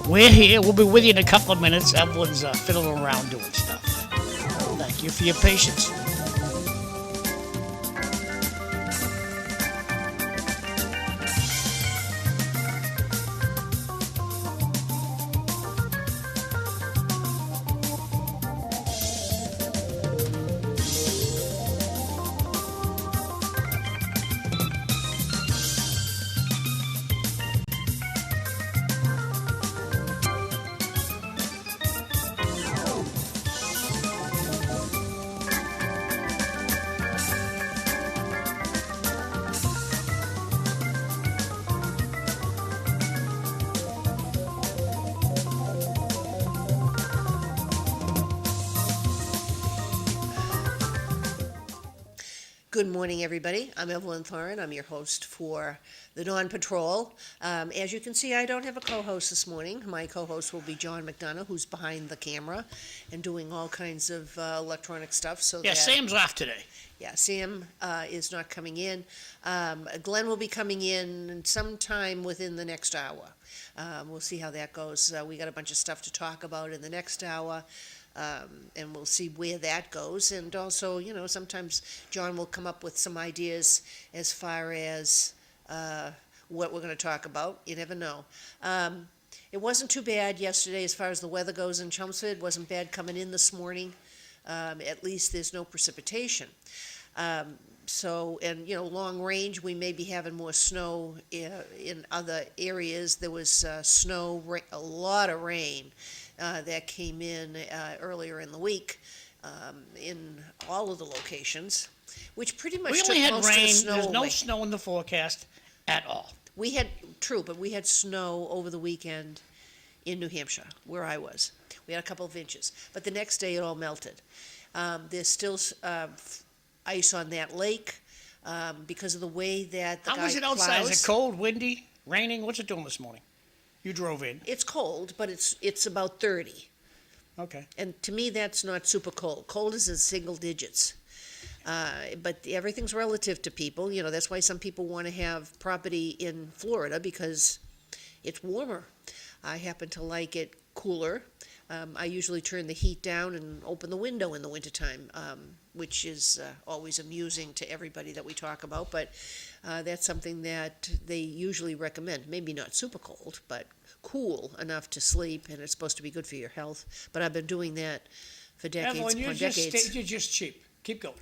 We're here. We'll be with you in a couple of minutes. Evelyn's fiddling around doing stuff. Thank you for your patience. Good morning, everybody. I'm Evelyn Thoren. I'm your host for the Dawn Patrol. As you can see, I don't have a co-host this morning. My co-host will be John McDonough, who's behind the camera and doing all kinds of electronic stuff. Sam's off today. Yeah, Sam is not coming in. Glenn will be coming in sometime within the next hour. We'll see how that goes. We got a bunch of stuff to talk about in the next hour. And we'll see where that goes. And also, sometimes John will come up with some ideas as far as what we're going to talk about. You never know. It wasn't too bad yesterday as far as the weather goes in Chelmsford. It wasn't bad coming in this morning. At least there's no precipitation. Long range, we may be having more snow in other areas. There was snow, a lot of rain. That came in earlier in the week in all of the locations, which pretty much took most of the snow away. There's no snow in the forecast at all. But we had snow over the weekend in New Hampshire, where I was. We had a couple of inches. But the next day it all melted. There's still ice on that lake because of the way that the guy How was it outside? Is it cold, windy, raining? What's it doing this morning? You drove in. It's cold, but it's about 30. Okay. And to me, that's not super cold. Cold is in single digits. But everything's relative to people. That's why some people want to have property in Florida because it's warmer. I happen to like it cooler. I usually turn the heat down and open the window in the wintertime, which is always amusing to everybody that we talk about. But that's something that they usually recommend. Maybe not super cold, but cool enough to sleep, and it's supposed to be good for your health. But I've been doing that for decades Evelyn, upon decades. You're just cheap. Keep going.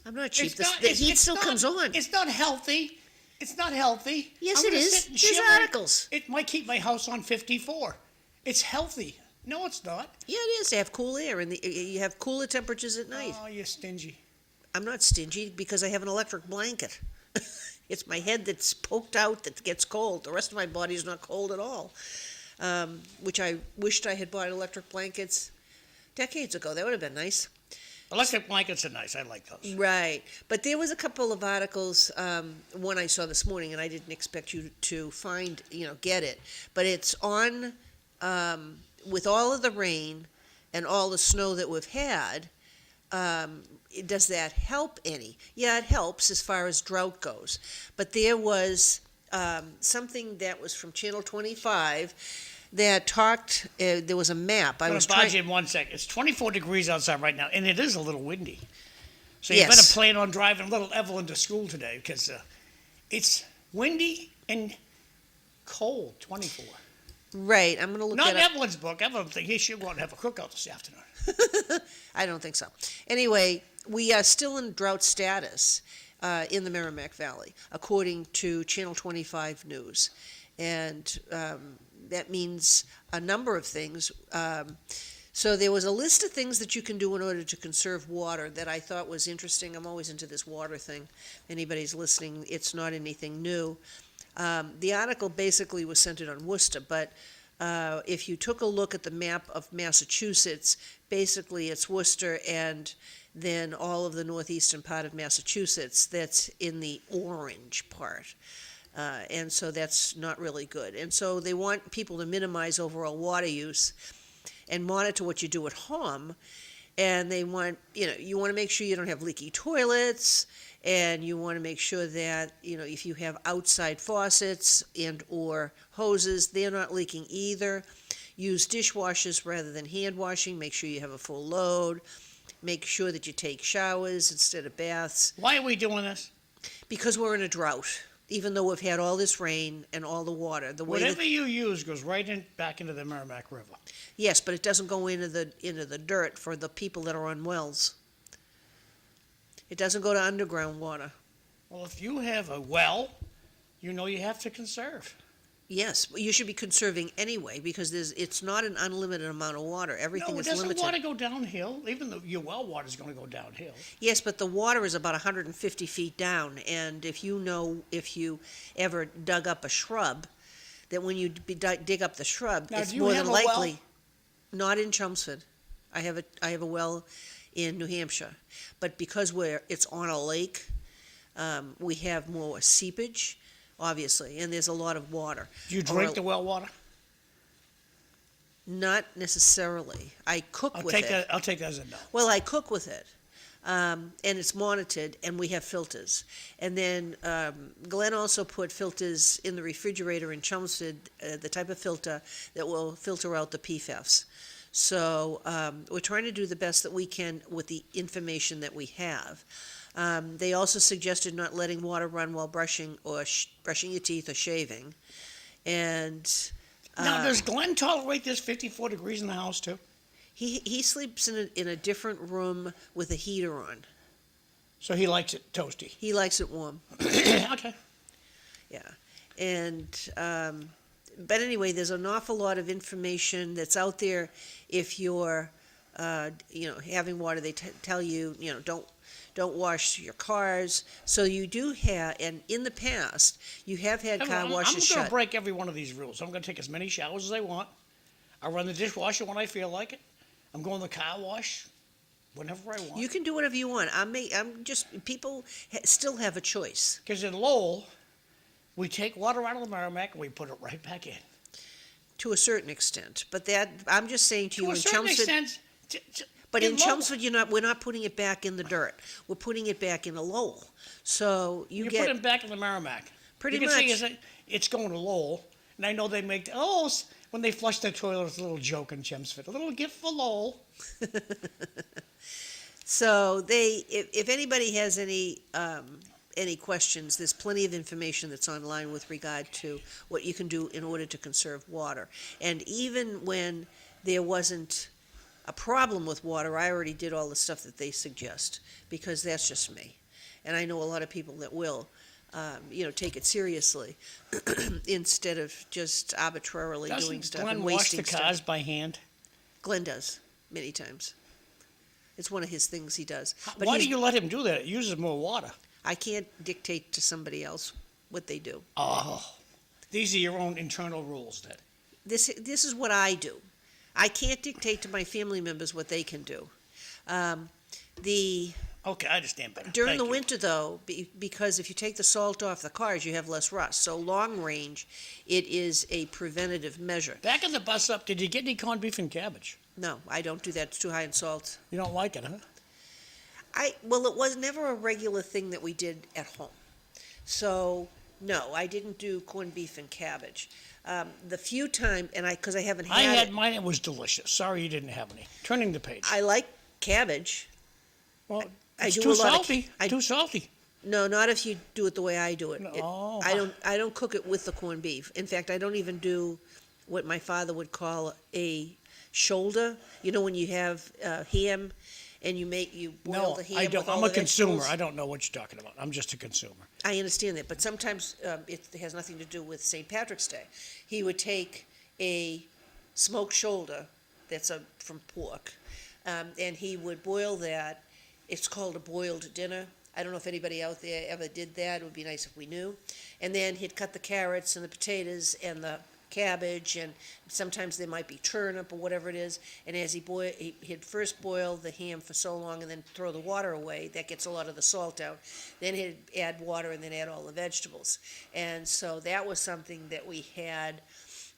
I'm not cheap. The heat still comes on. It's not healthy. It's not healthy. Yes, it is. There's articles. It might keep my house on 54. It's healthy. No, it's not. Yeah, it is. They have cool air, and you have cooler temperatures at night. Oh, you're stingy. I'm not stingy because I have an electric blanket. It's my head that's poked out that gets cold. The rest of my body is not cold at all, which I wished I had bought electric blankets decades ago. That would have been nice. Electric blankets are nice. I like those. Right. But there was a couple of articles, one I saw this morning, and I didn't expect you to find, get it. But it's on, with all of the rain and all the snow that we've had, does that help any? Yeah, it helps as far as drought goes. But there was something that was from Channel 25 that talked, there was a map. I'm going to pause you in 1 second. It's 24 degrees outside right now, and it is a little windy. So you Yes. better plan on driving little Evelyn to school today because it's windy and cold, 24. Right. I'm going to look Not at it. Evelyn's book. Evelyn thinks he should go out and have a cookout this afternoon. I don't think so. Anyway, we are still in drought status in the Merrimack Valley, according to Channel 25 News. And that means a number of things. So there was a list of things that you can do in order to conserve water that I thought was interesting. I'm always into this water thing. Anybody's listening, it's not anything new. The article basically was centered on Worcester, but if you took a look at the map of Massachusetts, basically it's Worcester and then all of the northeastern part of Massachusetts that's in the orange part. And so that's not really good. And so they want people to minimize overall water use and monitor what you do at home. And they want, you want to make sure you don't have leaky toilets, and you want to make sure that, if you have outside faucets and or hoses, they're not leaking either. Use dishwashers rather than hand washing. Make sure you have a full load. Make sure that you take showers instead of baths. Why are we doing this? Because we're in a drought, even though we've had all this rain and all the water. Whatever you use goes right back into the Merrimack River. Yes, but it doesn't go into the dirt for the people that are on wells. It doesn't go to underground water. Well, if you have a well, you have to conserve. Yes, you should be conserving anyway because it's not an unlimited amount of water. Everything is limited. Doesn't water go downhill? Even though your well water is going to go downhill. Yes, but the water is about 150 feet down, and if you ever dug up a shrub, that when you dig up the shrub, now, it's do you more have than a likely. well? Not in Chelmsford. I have a well in New Hampshire, but because it's on a lake, we have more seepage. Obviously, and there's a lot of water. Do you drink the well water? Not necessarily. I cook with it. I'll take that as a no. Well, I cook with it, and it's monitored, and we have filters. And then Glenn also put filters in the refrigerator in Chelmsford, the type of filter that will filter out the PFAS. So we're trying to do the best that we can with the information that we have. They also suggested not letting water run while brushing or brushing your teeth or shaving. And now, does Glenn tolerate this 54 degrees in the house too? he sleeps in a different room with a heater on. So he likes it toasty. He likes it warm. Okay. Yeah. And but anyway, there's an awful lot of information that's out there. If you're having water, they tell you, don't wash your cars. So you do have, and in the past, you have had car washes shut. I'm going to break every one of these rules. I'm going to take as many showers as I want. I run the dishwasher when I feel like it. I'm going to the car wash whenever I want. You can do whatever you want. People still have a choice. Because in Lowell, we take water out of the Merrimack and we put it right back in. To a certain extent. But I'm just saying to you, in certain Chelmsford. extent. But in Chelmsford, we're not putting it back in the dirt. We're putting it back in a Lowell. So you put it back in the Merrimack. Pretty you much. can see it's going to Lowell, and I know they make when they flush their toilet, it's a little joke in Chelmsford, a little gift for Lowell. So if anybody has any questions, there's plenty of information that's online with regard to what you can do in order to conserve water. And even when there wasn't a problem with water, I already did all the stuff that they suggest, because that's just me. And I know a lot of people that will, take it seriously instead of just arbitrarily doing stuff Glenn and wash wasting the stuff. cars by hand? Glenn does many times. It's one of his things he does. But Why do you let him do that? It uses more water. I can't dictate to somebody else what they do. Oh, these are your own internal rules then. This is what I do. I can't dictate to my family members what they can do. Okay, I understand better. During Thank the you. winter, though, because if you take the salt off the cars, you have less rust. So long range, it is a preventative measure. Back in the bus up, did you get any corned beef and cabbage? No, I don't do that. It's too high in salt. You don't like it, huh? Well, it was never a regular thing that we did at home. So, no, I didn't do corned beef and cabbage. The few times, because I haven't had I had it, mine. It was delicious. Sorry you didn't have any. Turning the page. I like cabbage. Well, I it's do too a lot of salty. Too salty. No, not if you do it the way I do it. No. I don't cook it with the corned beef. In fact, I don't even do what my father would call a shoulder. You know when you have ham and you boil No, the ham I don't. with all I'm a the consumer. vegetables? I don't know what you're talking about. I'm just a consumer. I understand that, but sometimes it has nothing to do with St. Patrick's Day. He would take a smoked shoulder that's from pork, and he would boil that. It's called a boiled dinner. I don't know if anybody out there ever did that. It would be nice if we knew. And then he'd cut the carrots and the potatoes and the cabbage, and sometimes there might be turnip or whatever it is. And as he'd first boil the ham for so long and then throw the water away. That gets a lot of the salt out. Then he'd add water and then add all the vegetables. And so that was something that we had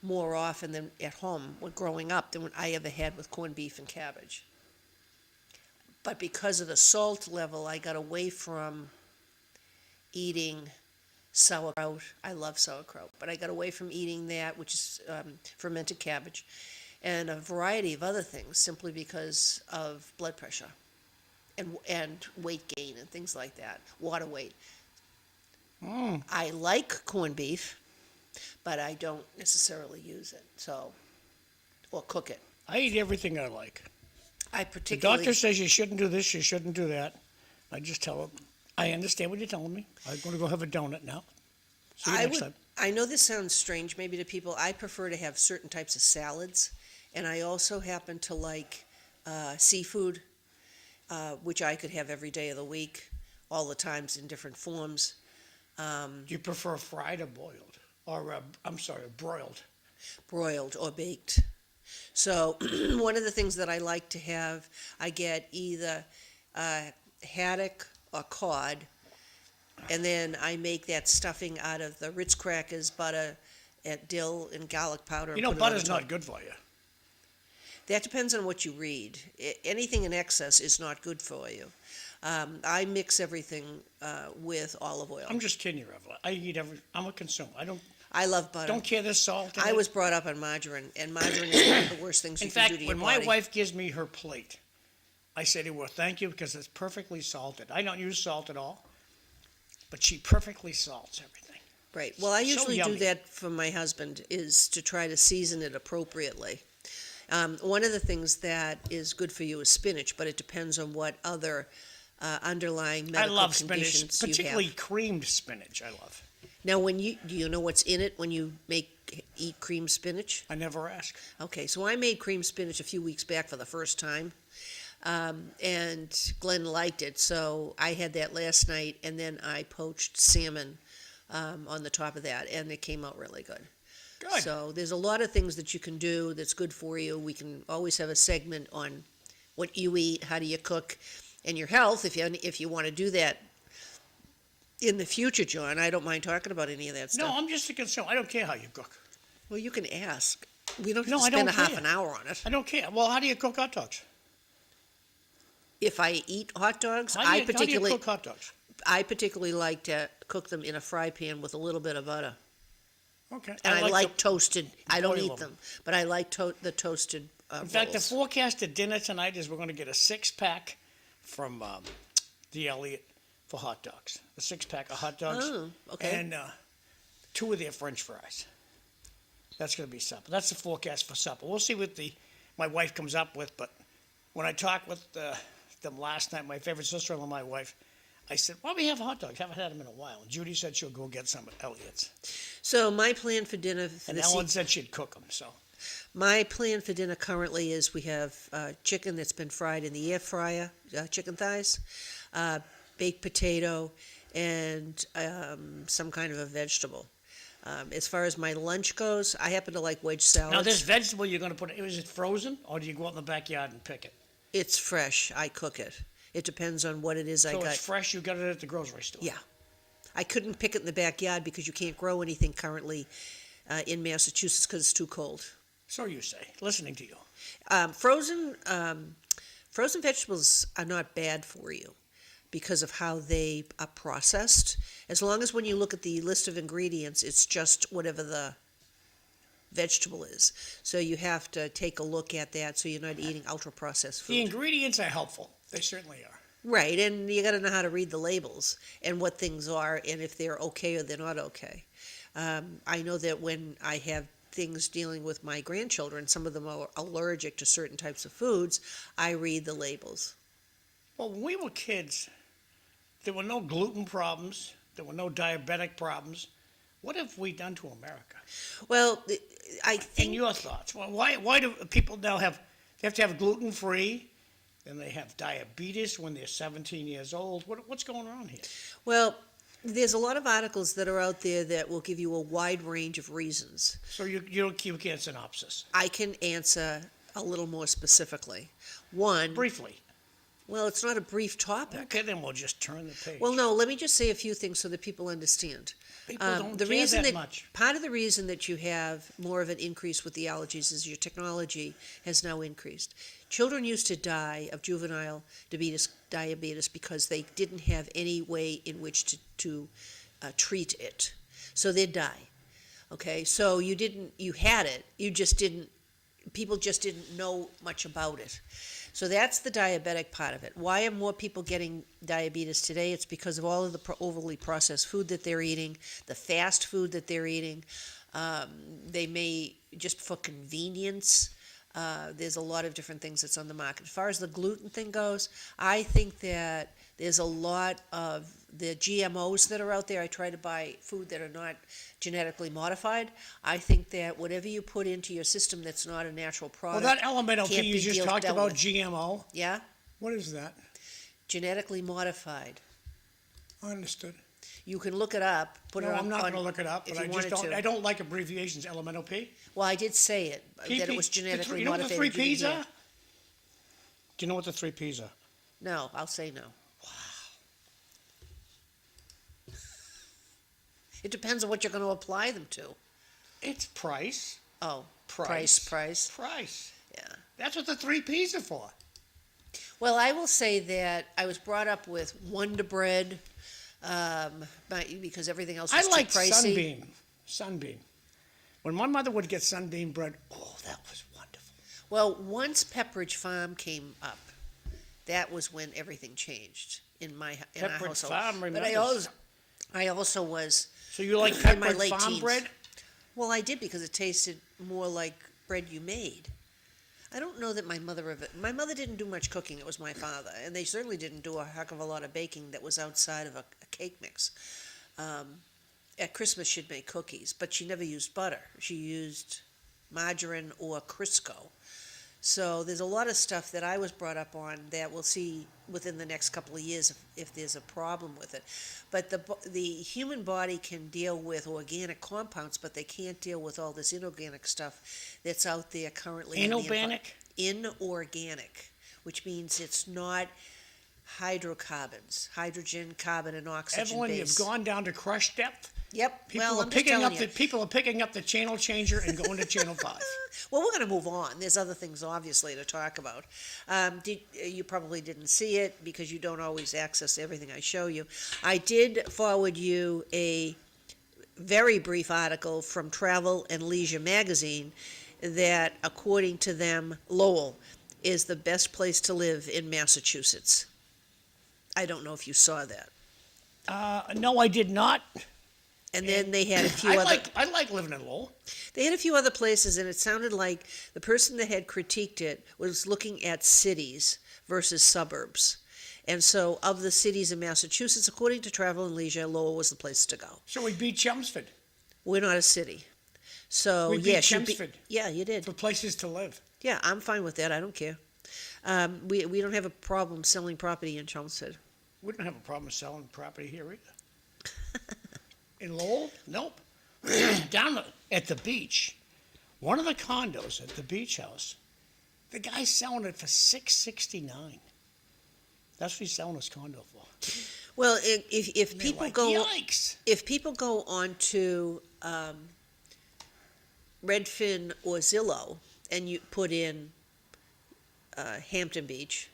more often than at home when growing up than what I ever had with corned beef and cabbage. But because of the salt level, I got away from eating sauerkraut. I love sauerkraut, but I got away from eating that, which is fermented cabbage, and a variety of other things simply because of blood pressure and weight gain and things like that, water weight. I like corned beef, but I don't necessarily use it, or cook it. I eat everything I like. I The particularly. doctor says you shouldn't do this, you shouldn't do that. I just tell him, I understand what you're telling me. I'm going to go have a donut now. See you next time. I know this sounds strange maybe to people. I prefer to have certain types of salads, and I also happen to like seafood, which I could have every day of the week, all the times in different forms. Do you prefer fried or boiled? Or, broiled? Broiled or baked. So one of the things that I like to have, I get either haddock or cod, and then I make that stuffing out of the Ritz crackers, butter, and dill, and garlic powder. You know, butter's not good for you. That depends on what you read. Anything in excess is not good for you. I mix everything with olive oil. I'm just kidding you, Evelyn. I eat I'm a consumer. I love butter. Don't care there's salt in I it. was brought up on margarine, and margarine is one of the worst things In you can fact, do to your when body. my wife gives me her plate, I say to her, thank you, because it's perfectly salted. I don't use salt at all, but she perfectly salts everything. Right. Well, I So usually do yummy. that for my husband, is to try to season it appropriately. One of the things that is good for you is spinach, but it depends on what other underlying I medical love spinach, conditions you particularly have. creamed spinach. I love. Now, do you know what's in it when you eat cream spinach? I never ask. Okay, so I made cream spinach a few weeks back for the first time, and Glenn liked it, so I had that last night, and then I poached salmon on the top of that, and it came out really good. Good. So there's a lot of things that you can do that's good for you. We can always have a segment on what you eat, how do you cook, and your health. If you want to do that in the future, John, I don't mind talking about any of that stuff. No, I'm just a consumer. I don't care how you cook. Well, you can ask. We don't have No, to I spend don't a half care. an hour on it. I don't care. Well, how do you cook hot dogs? If I eat hot dogs, How do you cook hot dogs? I particularly like to cook them in a fry pan with a little bit of butter. Okay. And I like to toasted. I don't boil eat them, but I like the toasted In fact, the rolls. forecasted dinner tonight is we're going to get a 6-pack from the Elliott for hot dogs. A 6-pack of hot dogs. Oh, okay. And 2 of their French fries. That's going to be supper. That's the forecast for supper. We'll see what my wife comes up with. But when I talked with them last night, my favorite sister-in-law, my wife, I said, "Why don't we have hot dogs? Haven't had them in a while." And Judy said she'll go get some at Elliott's. So my plan for dinner for And this Ellen said she'd cook them. So My plan for dinner currently is we have chicken that's been fried in the air fryer, chicken thighs, baked potato, and some kind of a vegetable. As far as my lunch goes, I happen to like wedge salads. Now, this vegetable you're going to put, is it frozen, or do you go out in the backyard and pick it? It's fresh. I cook it. It depends on what it is I So got. it's fresh, you got it at the grocery store? Yeah. I couldn't pick it in the backyard because you can't grow anything currently in Massachusetts because it's too cold. So you say, listening to you. Frozen vegetables are not bad for you because of how they are processed. As long as when you look at the list of ingredients, it's just whatever the vegetable is. So you have to take a look at that so you're not eating ultra-processed food. The ingredients are helpful. They certainly are. Right, and you got to know how to read the labels and what things are and if they're okay or they're not okay. I know that when I have things dealing with my grandchildren, some of them are allergic to certain types of foods, I read the labels. Well, when we were kids, there were no gluten problems. There were no diabetic problems. What have we done to America? Well, I In think your thoughts, well, why do people now have to have gluten-free, and they have diabetes when they're 17 years old? What's going on here? Well, there's a lot of articles that are out there that will give you a wide range of reasons. So you can't synopsis. I can answer a little more specifically. One, Briefly. well, it's not a brief topic. Okay, then we'll just turn the page. Well, no, let me just say a few things so that people understand. People don't the care reason that much. Part of the reason that you have more of an increase with the allergies is your technology has now increased. Children used to die of juvenile diabetes because they didn't have any way in which to treat it. So they'd die. Okay, so you had it, people just didn't know much about it. So that's the diabetic part of it. Why are more people getting diabetes today? It's because of all of the overly processed food that they're eating, the fast food that they're eating. They may, just for convenience, there's a lot of different things that's on the market. As far as the gluten thing goes, I think that there's a lot of the GMOs that are out there. I try to buy food that are not genetically modified. I think that whatever you put into your system that's not a natural Well, product. that elemental can't P you be just dealt talked with. about, GMO. Yeah? What is that? Genetically modified. Understood. You can look it up, put No, it on. I'm not going to look it up, if but I you just wanted don't. to. I don't like abbreviations. Elemental P. Well, I did say it, that it was genetically You know what the modified. three You didn't P's hear. are? Do you know what the three P's are? No, I'll say no. It depends on what you're going to apply them to. It's price. Oh, Price. price. Yeah. That's what the three P's are for. Well, I will say that I was brought up with Wonder Bread, because everything else I was too like pricey. Sunbeam. When my mother would get Sunbeam bread, oh, that was wonderful. Well, once Pepperidge Farm came up, that was when everything changed in our Pepperidge household. Farm But remembers. I also was So you like in my Pepperidge late Farm teens. bread? Well, I did because it tasted more like bread you made. I don't know that my mother didn't do much cooking. It was my father, and they certainly didn't do a heck of a lot of baking that was outside of a cake mix. At Christmas, she'd make cookies, but she never used butter. She used margarine or Crisco. So there's a lot of stuff that I was brought up on that we'll see within the next couple of years if there's a problem with it. But the human body can deal with organic compounds, but they can't deal with all this inorganic stuff that's out there currently. Inorganic? Inorganic, which means it's not hydrocarbons, hydrogen, carbon, and oxygen Evelyn, base. you've gone down to crush depth. Yep. People Well, are I'm just picking telling up you. people are picking up the channel changer and going to channel 5. Well, we're going to move on. There's other things, obviously, to talk about. You probably didn't see it because you don't always access everything I show you. I did forward you a very brief article from Travel and Leisure magazine that, according to them, Lowell is the best place to live in Massachusetts. I don't know if you saw that. No, I did not. And then they had a few I like living in Lowell. They had a few other places, and it sounded like the person that had critiqued it was looking at cities versus suburbs. And so, of the cities in Massachusetts, according to Travel and Leisure, Lowell was the place to go. So we beat Chelmsford. We're not a city. So, We beat yeah, Chelmsford yeah, you did. for places to live. Yeah, I'm fine with that. I don't care. We don't have a problem selling property in Chelmsford. We don't have a problem selling property here either. In Lowell? Nope. Down at the beach, one of the condos at the beach house, the guy's selling it for $669. That's what he's selling his condo for. Well, if And they're people like, go yikes! if people go on to Redfin or Zillow and you put in Hampton Beach,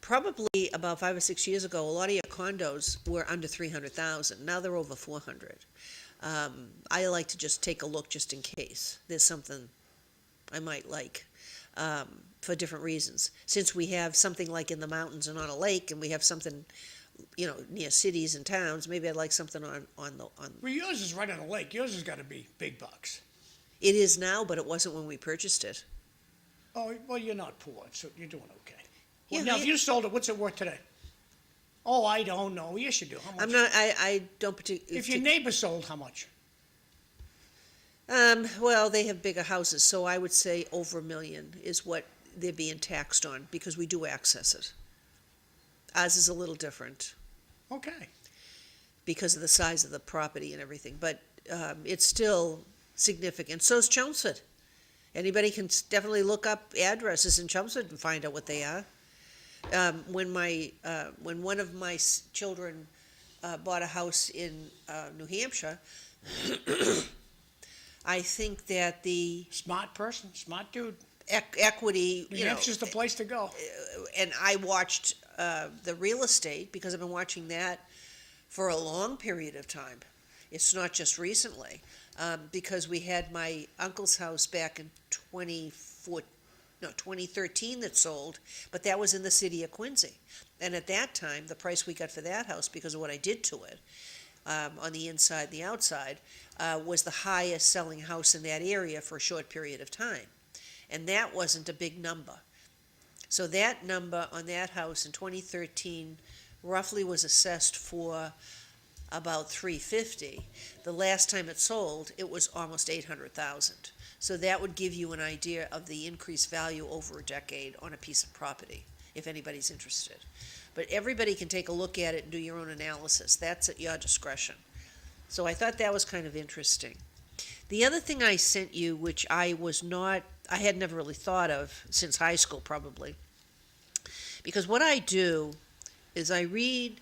probably about 5 or 6 years ago, a lot of your condos were under 300,000. Now they're over 400. I like to just take a look just in case there's something I might like for different reasons. Since we have something like in the mountains and on a lake, and we have something, near cities and towns, maybe I'd like something on. Well, yours is right on a lake. Yours has got to be big bucks. It is now, but it wasn't when we purchased it. Oh, well, you're not poor, so you're doing okay. Well, Yeah, now, if you sold it, what's it worth today? Oh, I don't know. Yes, you do. How much? I'm not. I don't particularly. If your neighbor sold, how much? Well, they have bigger houses, so I would say over $1 million is what they're being taxed on because we do access it. Ours is a little different Okay. because of the size of the property and everything, but it's still significant. So is Chelmsford. Anybody can definitely look up addresses in Chelmsford and find out what they are. When one of my children bought a house in New Hampshire, I think that the Smart person, smart dude. equity, New Hampshire's the place to go. and I watched the real estate because I've been watching that for a long period of time. It's not just recently, because we had my uncle's house back in 2013 that sold, but that was in the city of Quincy. And at that time, the price we got for that house, because of what I did to it, on the inside, the outside, was the highest selling house in that area for a short period of time. And that wasn't a big number. So that number on that house in 2013 roughly was assessed for about $350. The last time it sold, it was almost $800,000. So that would give you an idea of the increased value over a decade on a piece of property, if anybody's interested. But everybody can take a look at it and do your own analysis. That's at your discretion. So I thought that was kind of interesting. The other thing I sent you, which I had never really thought of since high school probably, because what I do is I read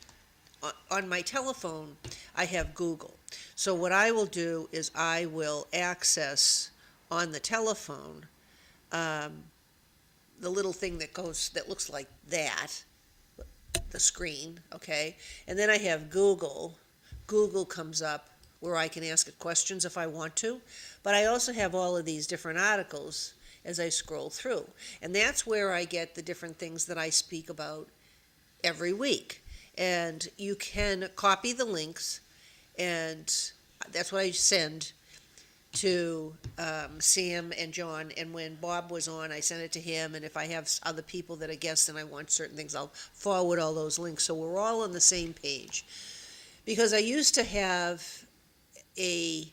on my telephone, I have Google. So what I will do is I will access on the telephone the little thing that looks like that, the screen, okay? And then I have Google. Google comes up where I can ask it questions if I want to. But I also have all of these different articles as I scroll through. And that's where I get the different things that I speak about every week. And you can copy the links, and that's what I send to Sam and John. And when Bob was on, I sent it to him. And if I have other people that are guests and I want certain things, I'll forward all those links. So we're all on the same page. Because I used to have an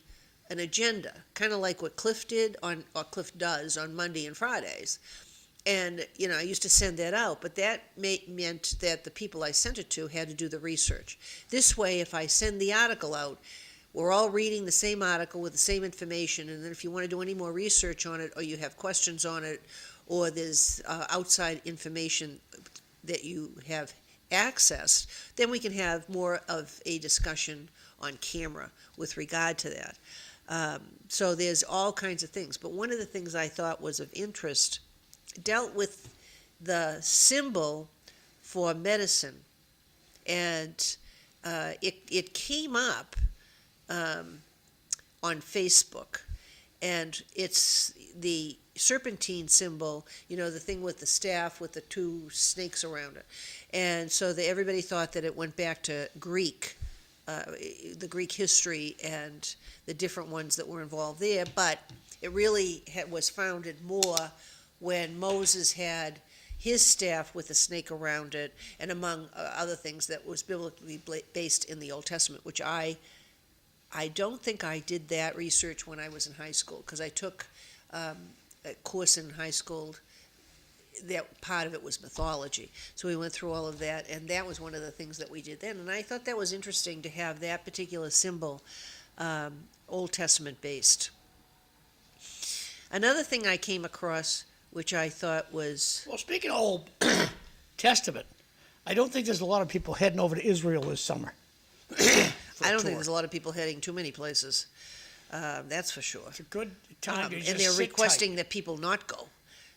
agenda, kind of like what Cliff does on Monday and Fridays. And, I used to send that out, but that meant that the people I sent it to had to do the research. This way, if I send the article out, we're all reading the same article with the same information, and then if you want to do any more research on it, or you have questions on it, or there's outside information that you have accessed, then we can have more of a discussion on camera with regard to that. So there's all kinds of things, but one of the things I thought was of interest dealt with the symbol for medicine, and it came up on Facebook, and it's the serpentine symbol, the thing with the staff with the two snakes around it. And so everybody thought that it went back to Greek, the Greek history and the different ones that were involved there, but it really was founded more when Moses had his staff with a snake around it, and among other things that was biblically based in the Old Testament, which I I don't think I did that research when I was in high school, because I took a course in high school. That part of it was mythology. So we went through all of that, and that was one of the things that we did then. And I thought that was interesting to have that particular symbol Old Testament based. Another thing I came across, which I thought was... Well, speaking of Old Testament, I don't think there's a lot of people heading over to Israel this summer. I don't think there's a lot of people heading too many places. That's for sure. It's a good time to just And they're sit requesting tight. that people not go.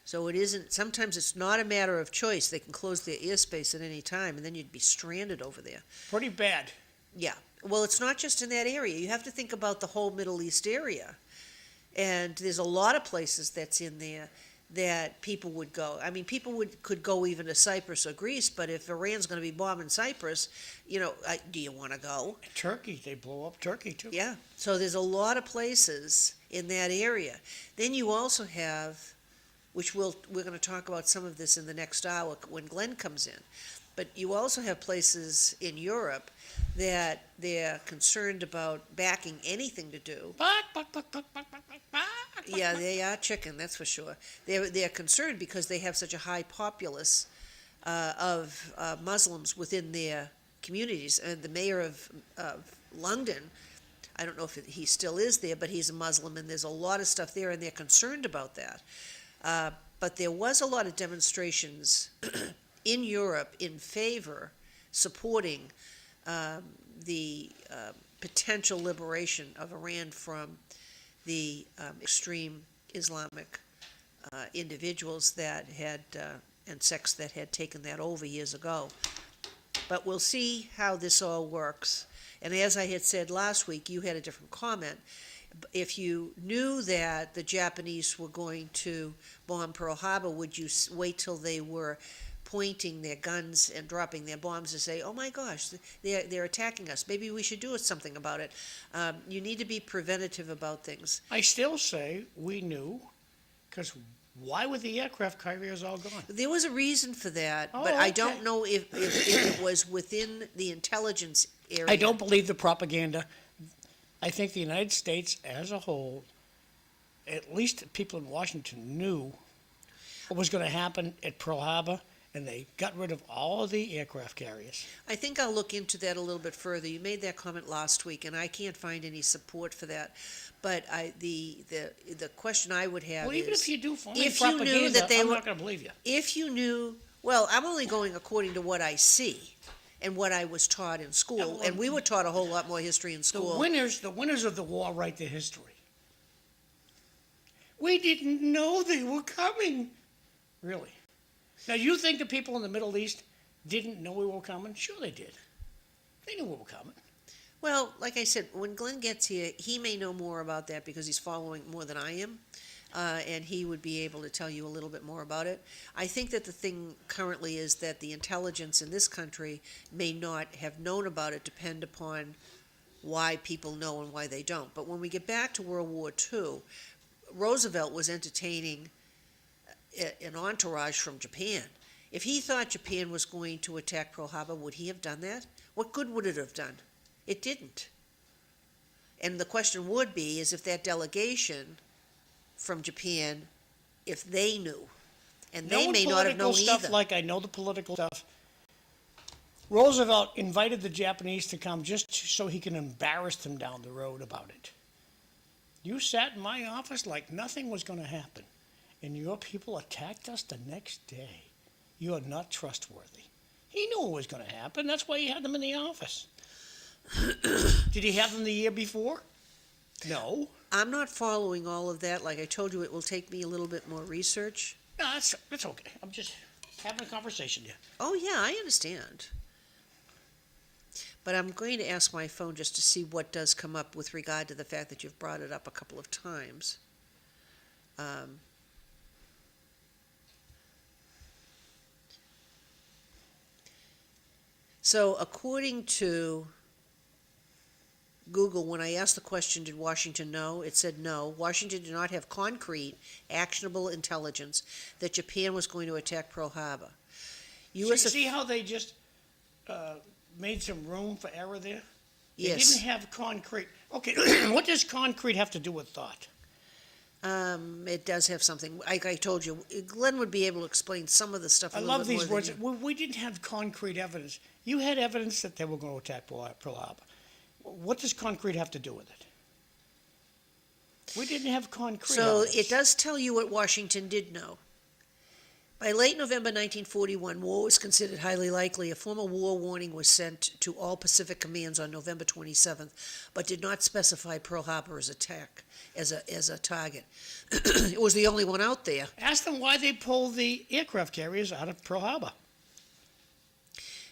So it isn't, sometimes it's not a matter of choice. They can close their airspace at any time, and then you'd be stranded over there. Pretty bad. Yeah. Well, it's not just in that area. You have to think about the whole Middle East area. And there's a lot of places that's in there that people would go. I mean, could go even to Cyprus or Greece, but if Iran's going to be bombing Cyprus, do you want to go? Turkey, they blow up Turkey too. Yeah. So there's a lot of places in that area. Then you also have, which we're going to talk about some of this in the next hour when Glenn comes in, but you also have places in Europe that they're concerned about backing anything to do. Yeah, they are chicken, that's for sure. They're concerned because they have such a high populace of Muslims within their communities. And the mayor of London, I don't know if he still is there, but he's a Muslim, and there's a lot of stuff there, and they're concerned about that. But there was a lot of demonstrations in Europe in favor, supporting the potential liberation of Iran from the extreme Islamic individuals that had, and sects that had taken that over years ago. But we'll see how this all works. And as I had said last week, you had a different comment. If you knew that the Japanese were going to bomb Pearl Harbor, would you wait till they were pointing their guns and dropping their bombs to say, oh my gosh, they're attacking us, maybe we should do something about it? You need to be preventative about things. I still say we knew, because why were the aircraft carriers all gone? There was a reason for that, Oh, but I okay. don't know if it was within the intelligence area. I don't believe the propaganda. I think the United States as a whole, at least people in Washington, knew what was going to happen at Pearl Harbor, and they got rid of all of the aircraft carriers. I think I'll look into that a little bit further. You made that comment last week, and I can't find any support for that. But the question I would have Well, is, even if you do find if you knew propaganda, that they I'm were, not going to believe you. if you knew, well, I'm only going according to what I see and what I was taught in school, Yeah, well, and we were taught a whole lot more history in The school. winners of the war write the history. We didn't know they were coming. Really. Now, you think the people in the Middle East didn't know we were coming? Sure they did. They knew we were coming. Well, like I said, when Glenn gets here, he may know more about that because he's following more than I am, and he would be able to tell you a little bit more about it. I think that the thing currently is that the intelligence in this country may not have known about it, depend upon why people know and why they don't. But when we get back to World War II, Roosevelt was entertaining an entourage from Japan. If he thought Japan was going to attack Pearl Harbor, would he have done that? What good would it have done? It didn't. And the question would be is if that delegation from Japan, if they knew, and they may not have known stuff either. like I know the political stuff. Roosevelt invited the Japanese to come just so he can embarrass them down the road about it. You sat in my office like nothing was going to happen, and your people attacked us the next day. You are not trustworthy. He knew it was going to happen. That's why he had them in the office. Did he have them the year before? No. I'm not following all of that. Like I told you, it will take me a little bit more research. No, that's okay. I'm just having a conversation here. Oh, yeah, I understand. But I'm going to ask my phone just to see what does come up with regard to the fact that you've brought it up a couple of times. So according to Google, when I asked the question, did Washington know? It said no. Washington did not have concrete, actionable intelligence that Japan was going to attack Pearl Harbor. See how they just made some room for error there? They Yes. didn't have concrete. Okay, what does concrete have to do with thought? It does have something. Like I told you, Glenn would be able to explain some of the stuff a I little love bit these more words. than you. We didn't have concrete evidence. You had evidence that they were going to attack Pearl Harbor. What does concrete have to do with it? We didn't have concrete So evidence. it does tell you what Washington did know. By late November 1941, war was considered highly likely. A formal war warning was sent to all Pacific commands on November 27th, but did not specify Pearl Harbor as a target. It was the only one out there. Ask them why they pulled the aircraft carriers out of Pearl Harbor.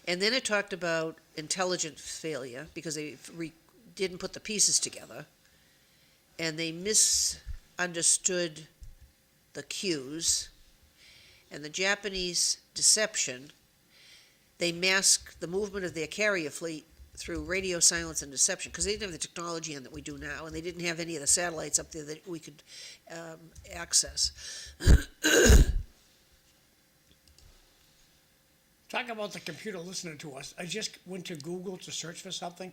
And then it talked about intelligence failure because they didn't put the pieces together, and they misunderstood the cues. And the Japanese deception, they masked the movement of their carrier fleet through radio silence and deception, because they didn't have the technology in that we do now, and they didn't have any of the satellites up there that we could access. Talk about the computer listening to us. I just went to Google to search for something.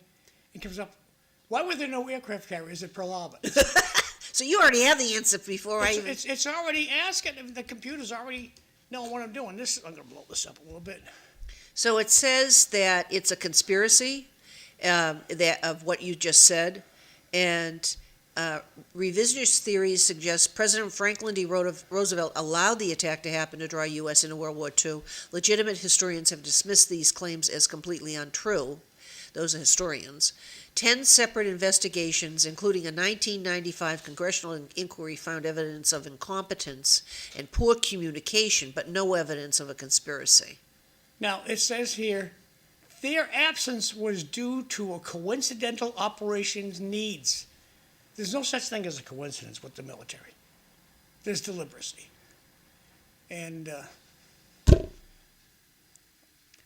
It comes up, why were there no aircraft carriers at Pearl Harbor? So you already have the answer before I even... It's already asking. The computer's already knowing what I'm doing. I'm going to blow this up a little bit. So it says that it's a conspiracy that of what you just said, and revisionist theories suggest President Franklin D. Roosevelt allowed the attack to happen to draw U.S. into World War II. Legitimate historians have dismissed these claims as completely untrue. Those are historians. 10 separate investigations, including a 1995 congressional inquiry, found evidence of incompetence and poor communication, but no evidence of a conspiracy. Now, it says here, their absence was due to a coincidental operations needs. There's no such thing as a coincidence with the military. There's deliberacy. And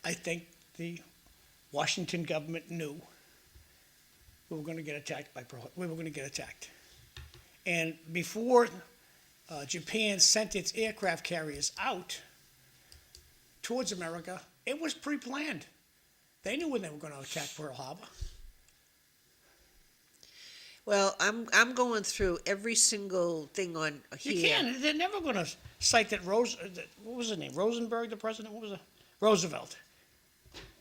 I think the Washington government knew we were going to get attacked we were going to get attacked. And before Japan sent its aircraft carriers out towards America, it was pre-planned. They knew when they were going to attack Pearl Harbor. Well, I'm going through every single thing on here. You can. They're never going to cite that what was his name? Rosenberg, the president? What was it? Roosevelt.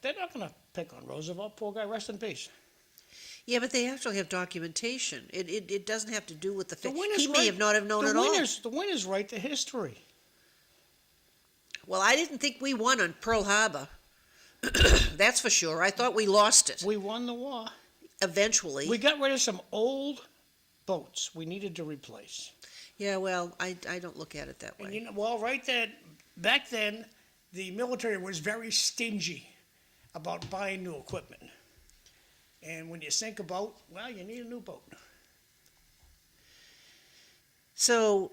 They're not going to pick on Roosevelt. Poor guy, rest in peace. Yeah, but they actually have documentation. It doesn't have to do with the fact. He right. may have not have known at all. The winners write the history. Well, I didn't think we won on Pearl Harbor. That's for sure. I thought we lost it. We won the war. Eventually. We got rid of some old boats we needed to replace. Yeah, well, I don't look at it that way. And back then, the military was very stingy about buying new equipment. And when you sink a boat, well, you need a new boat. So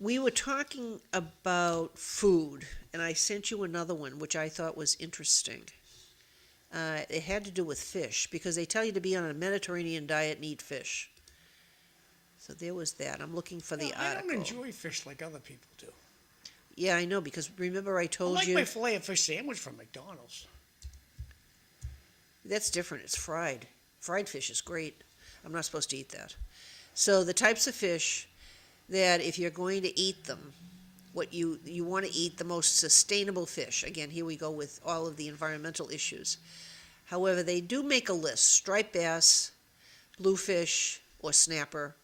we were talking about food, and I sent you another one, which I thought was interesting. It had to do with fish, because they tell you to be on a Mediterranean diet and eat fish. So there was that. I'm looking for the article. I don't enjoy fish like other people do. Yeah, I know, because remember I told you... I like my filet of fish sandwich from McDonald's. That's different. It's fried. Fried fish is great. I'm not supposed to eat that. So the types of fish that if you're going to eat them, what you want to eat the most sustainable fish. Again, here we go with all of the environmental issues. However, they do make a list. Striped bass, bluefish or snapper,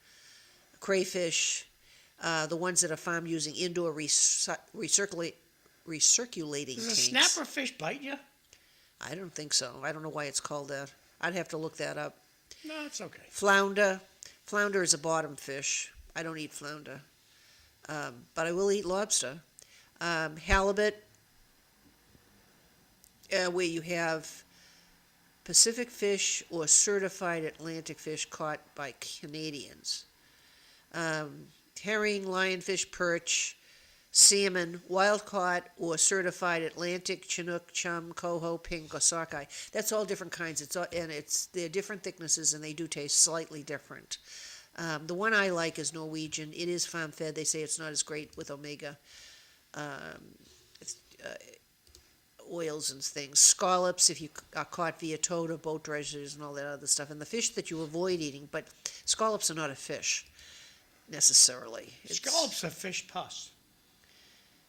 crayfish, the ones that are farmed using indoor recirculating Does a tanks. snapper fish bite you? I don't think so. I don't know why it's called that. I'd have to look that up. No, it's okay. Flounder. Flounder is a bottom fish. I don't eat flounder. But I will eat lobster. Halibut, where you have Pacific fish or certified Atlantic fish caught by Canadians. Herring, lionfish, perch, salmon, wild-caught or certified Atlantic, Chinook, chum, coho, pink, or sockeye. That's all different kinds. They're different thicknesses, and they do taste slightly different. The one I like is Norwegian. It is farm-fed. They say it's not as great with omega. oils and things. Scallops, if you are caught via toad or boat dredgers and all that other stuff. And the fish that you avoid eating, but scallops are not a fish, necessarily. Scallops are fish pus.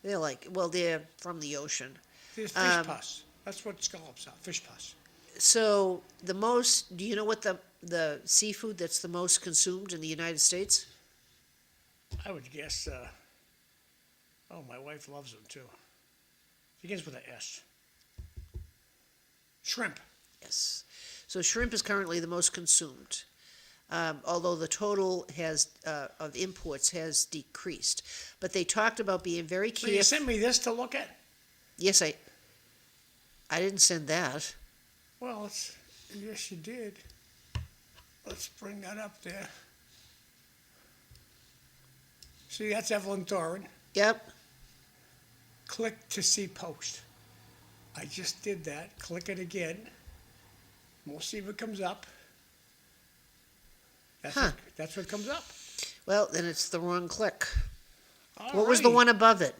They're like, well, they're from the ocean. There's fish pus. That's what scallops are, fish pus. So do you know what the seafood that's the most consumed in the United States? I would guess, my wife loves them too. Begins with an S. Shrimp. Yes. So shrimp is currently the most consumed, although the total of imports has decreased. But they talked about being very So careful. you sent me this to look at? Yes, I didn't send that. Well, yes, you did. Let's bring that up there. See, that's Evelyn Thoren. Yep. Click to see post. I just did that. Click it again. We'll see what comes up. That's what comes up. Well, then it's the wrong click. All What was the righty. one above it?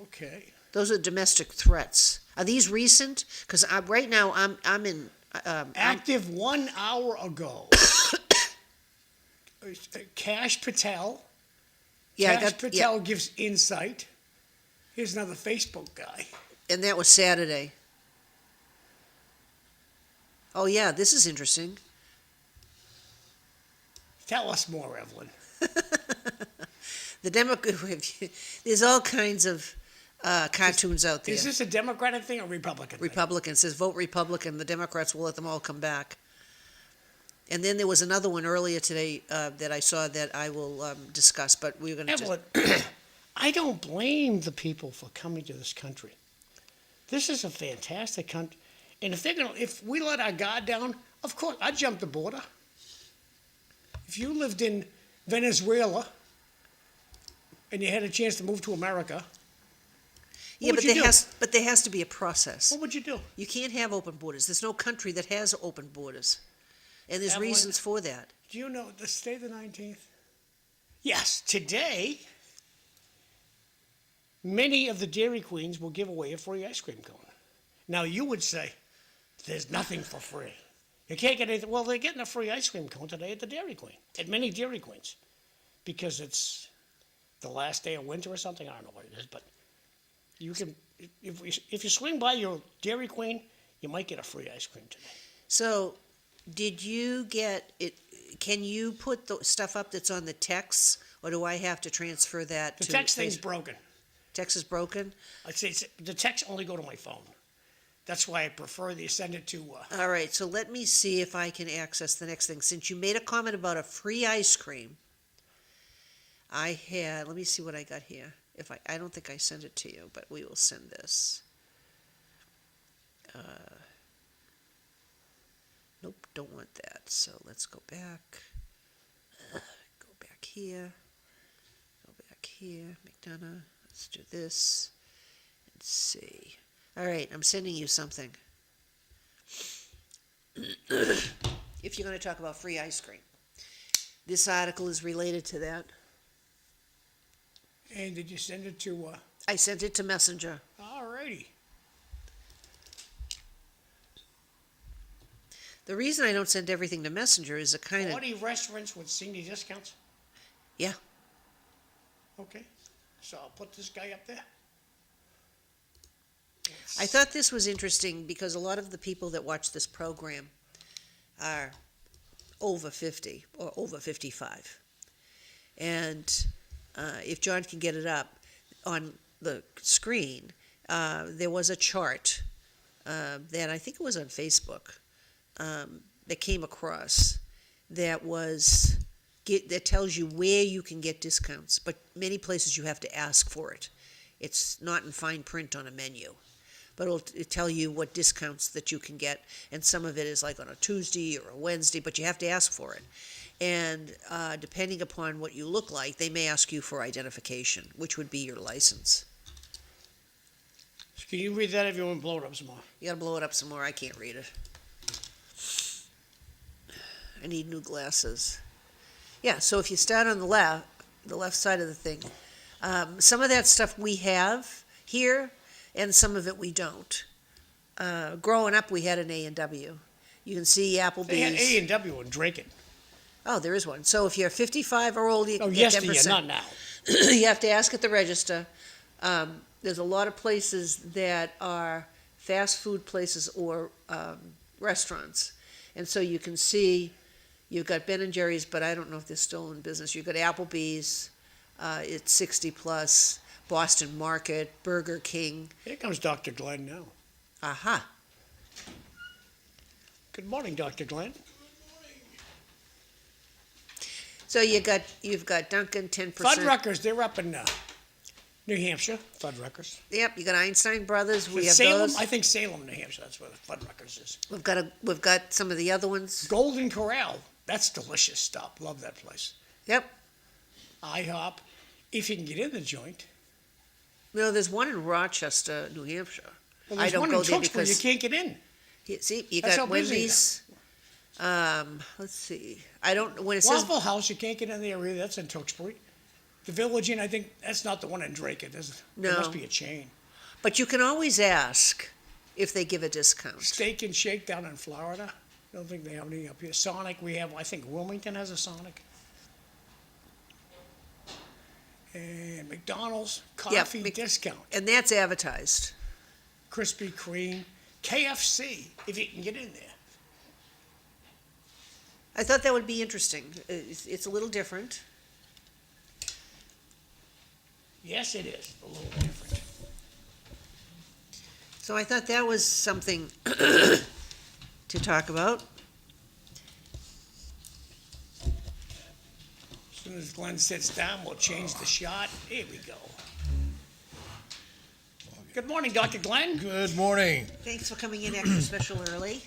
Okay. Those are domestic threats. Are these recent? Because right now I'm in. Active 1 hour ago. Cash Patel. Yeah, Cash Patel gives insight. Here's another Facebook guy. And that was Saturday. Oh yeah, this is interesting. Tell us more, Evelyn. The there's all kinds of cartoons out there. Is this a Democratic thing or Republican thing? Republican says vote Republican. The Democrats will let them all come back. And then there was another one earlier today that I saw that I will discuss, but we're going to Evelyn, I don't blame the people for coming to this country. This is a fantastic country. And if we let our guard down, of course, I'd jump the border. If you lived in Venezuela and you had a chance to move to America, yeah, what but would you do? there has to be a process. What would you do? You can't have open borders. There's no country that has open borders, and there's Evelyn, reasons for that. Do you know the day of the 19th? Yes, today, many of the Dairy Queens will give away a free ice cream cone. Now, you would say, there's nothing for free. You can't get anything. Well, they're getting a free ice cream cone today at the Dairy Queen, at many Dairy Queens, because it's the last day of winter or something. I don't know what it is, but you can, if you swing by your Dairy Queen, you might get a free ice cream today. So, did you get it? Can you put the stuff up that's on the text, or do I have to transfer that The to text thing's Facebook? broken. Text is broken? I'd say the text only go to my phone. That's why I prefer that you send it to. All right, so let me see if I can access the next thing. Since you made a comment about a free ice cream, let me see what I got here. I don't think I sent it to you, but we will send this. Nope, don't want that. So let's go back. Go back here. Go back here. McDonough. Let's do this. And see. All right, I'm sending you something. If you're going to talk about free ice cream. This article is related to that. And did you send it to? I sent it to Messenger. Alrighty. The reason I don't send everything to Messenger is a kind of... 40 restaurants with senior discounts? Yeah. Okay. So I'll put this guy up there. I thought this was interesting because a lot of the people that watch this program are over 50 or over 55. And if John can get it up on the screen, there was a chart that I think it was on Facebook that came across that tells you where you can get discounts, but many places you have to ask for it. It's not in fine print on a menu, but it'll tell you what discounts that you can get, and some of it is like on a Tuesday or a Wednesday, but you have to ask for it. And depending upon what you look like, they may ask you for identification, which would be your license. Can you read that if you want to blow it up some more? You gotta blow it up some more. I can't read it. I need new glasses. Yeah, so if you start on the left side of the thing, some of that stuff we have here, and some of it we don't. Growing up, we had an A&W. You can see Applebee's. They had A&W in Draken. Oh, there is one. So if you're 55 or older, you Oh, can get yesteryear, 10%. not now. You have to ask at the register. There's a lot of places that are fast food places or restaurants. And so you can see, you've got Ben and Jerry's, but I don't know if they're still in business. You've got Applebee's, it's 60 plus, Boston Market, Burger King. Here comes Dr. Glenn now. Aha. Good morning, Dr. Glenn. So you've got Dunkin', 10%. Fuddruckers, they're up in New Hampshire, Fuddruckers. Yep, you got Einstein Brothers. We have Salem, those. I think Salem, New Hampshire, that's where the Fuddruckers is. We've got some of the other ones. Golden Corral, that's delicious stuff. Love that place. Yep. IHOP, if you can get in the joint. No, there's one in Rochester, New Hampshire. Well, I there's don't one go in there Tewksbury, you because can't get in. see, you That's got how busy Wendy's. Let's see. I don't when it says Waffle House, you can't get in there either. That's in Tewksbury. The Village Inn, I think that's not the one in Drake. There No. must be a chain. but you can always ask if they give a discount. Steak and Shake down in Florida. Don't think they have any up here. Sonic, we have. I think Wilmington has a Sonic. And McDonald's coffee discount. And that's advertised. Krispy Kreme, KFC, if you can get in there. I thought that would be interesting. It's a little different. Yes, it is a little different. So I thought that was something to talk about. As soon as Glenn sits down, we'll change the shot. Here we go. Good morning, Dr. Glenn. Good morning. Thanks for coming in extra special early.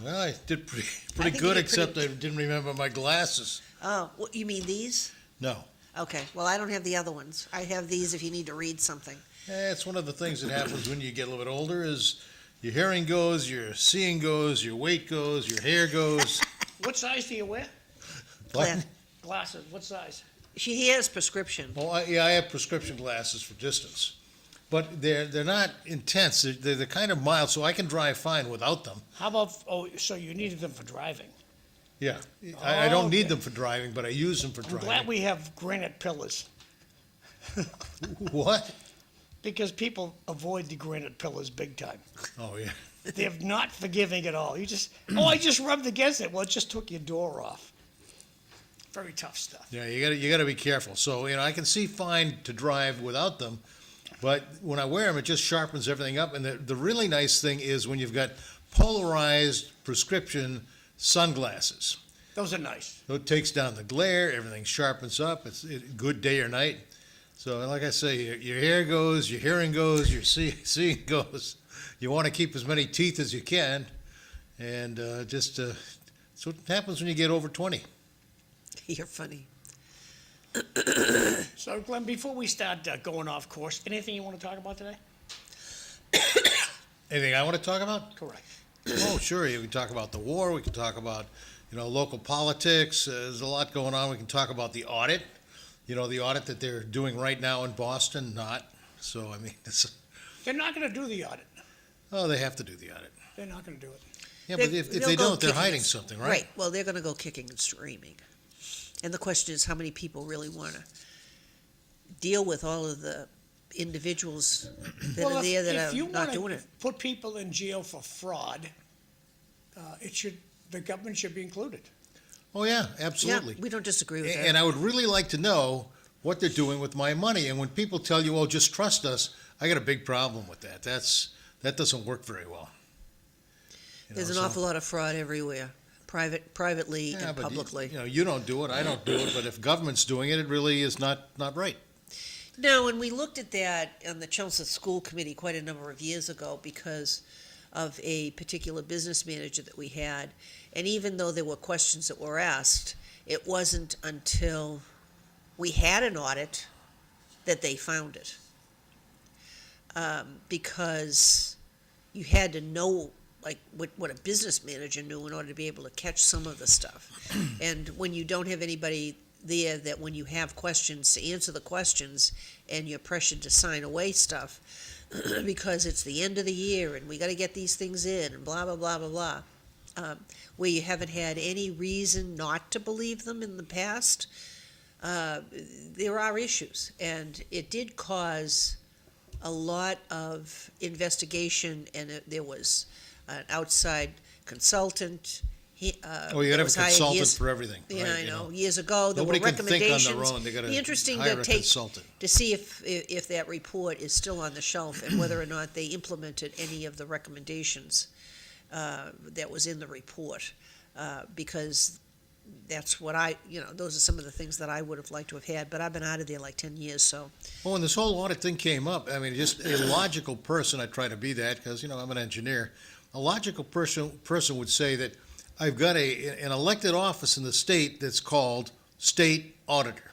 Well, I did pretty think you good, did except I didn't remember my glasses. Oh, what, you mean these? No. Okay, well, I don't have the other ones. I have these if you need to read something. It's one of the things that happens when you get a little bit older is your hearing goes, your seeing goes, your weight goes, your hair goes. What size do you wear? Glenn, Glasses, what size? he has prescription. Well, I have prescription glasses for distance. But they're not intense. They're kind of mild, so I can drive fine without them. How about, so you needed them for driving. Yeah. I don't Okay. need them for driving, but I use them for I'm driving. glad we have granite pillars, What? because people avoid the granite pillars big time. Oh, yeah. They're not forgiving at all. You just, I just rubbed against it. Well, it just took your door off. Very tough stuff. Yeah, you gotta be careful. So, I can see fine to drive without them, but when I wear them, it just sharpens everything up. And the really nice thing is when you've got polarized prescription sunglasses. Those are nice. So it takes down the glare, everything sharpens up. It's good day or night. So, like I say, your hair goes, your hearing goes, your seeing goes. You want to keep as many teeth as you can, and that's what happens when you get over 20. You're funny. So, Glenn, before we start going off course, anything you want to talk about today? Anything I want to talk about? Correct. Oh, sure. We can talk about the war. We can talk about, local politics. There's a lot going on. We can talk about the audit. The audit that they're doing right now in Boston, not. So, They're not going to do the audit. they have to do the audit. They're not going to do it. Yeah, but if They'll they go don't, they're kicking hiding and- something, right? Right, well, they're gonna go kicking and screaming. And the question is, how many people really wanna deal with all of the individuals that are there that if you are not want doing to it? put people in jail for fraud, the government should be included. Oh, yeah, Yeah, absolutely. we don't disagree with that. And I would really like to know what they're doing with my money. And when people tell you, "Oh, just trust us," I got a big problem with that. That doesn't work very well. There's an awful lot of fraud everywhere, privately Yeah, and but publicly. you don't do it, I don't do it. But if government's doing it, it really is not right. No, and we looked at that on the Chelmsford School Committee quite a number of years ago because of a particular business manager that we had. And even though there were questions that were asked, it wasn't until we had an audit that they found it. Because you had to know like what a business manager knew in order to be able to catch some of the stuff. And when you don't have anybody there that when you have questions to answer the questions and you're pressured to sign away stuff, because it's the end of the year and we got to get these things in and blah, blah, blah, blah, blah. Where you haven't had any reason not to believe them in the past, there are issues. And it did cause a lot of investigation, and there was an outside consultant. You got to have a consultant for everything. Yeah, right, I know. Years ago, there Nobody were can think on recommendations. their own. They got Be interesting to hire to a take consultant. to see if that report is still on the shelf and whether or not they implemented any of the recommendations that was in the report, because that's what those are some of the things that I would have liked to have had, but I've been out of there like 10 years, so. Well, when this whole audit thing came up, I mean, just a logical person, I try to be that because, I'm an engineer. A logical person would say that I've got an elected office in the state that's called state auditor.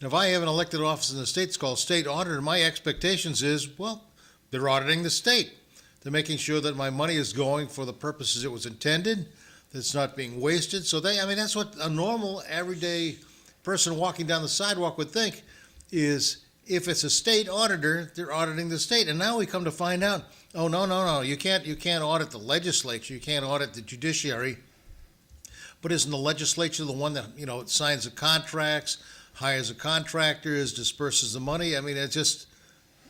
And if I have an elected office in the state that's called state auditor, my expectations is, well, they're auditing the state. They're making sure that my money is going for the purposes it was intended, that it's not being wasted. So that's what a normal, everyday person walking down the sidewalk would think is if it's a state auditor, they're auditing the state. And now we come to find out, oh, no, you can't audit the legislature, you can't audit the judiciary. But isn't the legislature the one that, signs the contracts, hires the contractors, disperses the money? I mean, it's just,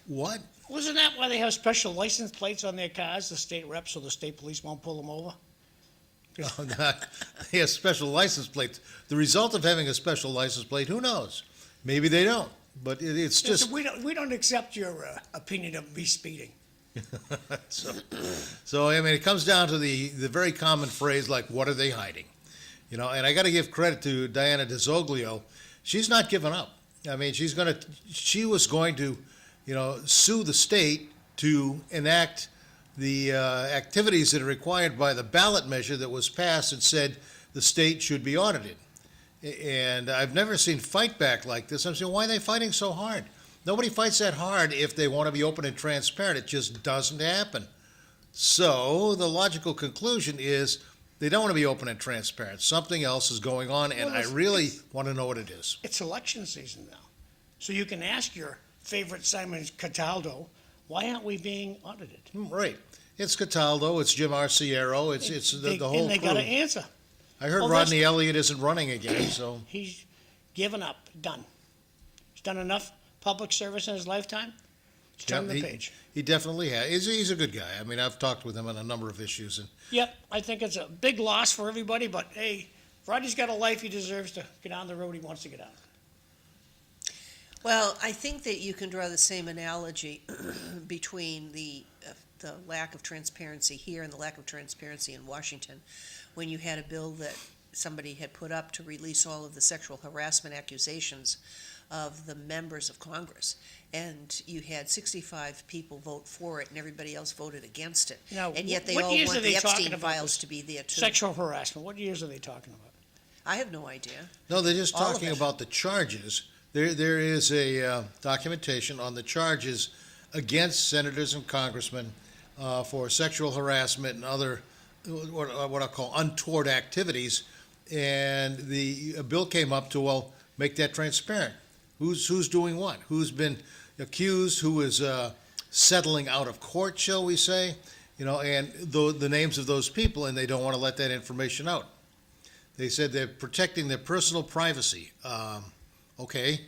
what? Wasn't that why they have special license plates on their cars, the state reps, so the state police won't pull them over? They have special license plates. The result of having a special license plate, who knows? Maybe they don't, but it's just. We don't accept your opinion of me speeding. So, it comes down to the very common phrase, like, what are they hiding? And I got to give credit to Diana DeZoglio. She's not giving up. I mean, she was going to, sue the state to enact the activities that are required by the ballot measure that was passed and said the state should be audited. And I've never seen fight back like this. I'm saying, why are they fighting so hard? Nobody fights that hard if they want to be open and transparent. It just doesn't happen. So the logical conclusion is they don't want to be open and transparent. Something else is going on, and I really want to know what it is. It's election season now. So you can ask your favorite Simon Cataldo, why aren't we being audited? Right. It's Cataldo, it's Jim Arciero, it's the whole And they crew. got to answer. I heard Rodney Elliott isn't running again, so. He's given up, done. He's done enough public service in his lifetime. He's turned the page. He definitely has. He's a good guy. I mean, I've talked with him on a number of issues. And Yep, I think it's a big loss for everybody, but hey, Rodney's got a life, he deserves to get on the road he wants to get on. Well, I think that you can draw the same analogy between the lack of transparency here and the lack of transparency in Washington, when you had a bill that somebody had put up to release all of the sexual harassment accusations of the members of Congress. And you had 65 people vote for it and everybody else voted against it. Now, And yet they what all years want are they the talking Epstein about files this to be there too. Sexual harassment, what years are they talking about? I have no idea. no, they're just All of talking it. about the charges. There is a documentation on the charges against senators and congressmen for sexual harassment and other what I call untoward activities. And the bill came up to, well, make that transparent. Who's doing what? Who's been accused? Who is settling out of court, shall we say? And the names of those people, and they don't want to let that information out. They said they're protecting their personal privacy. Okay.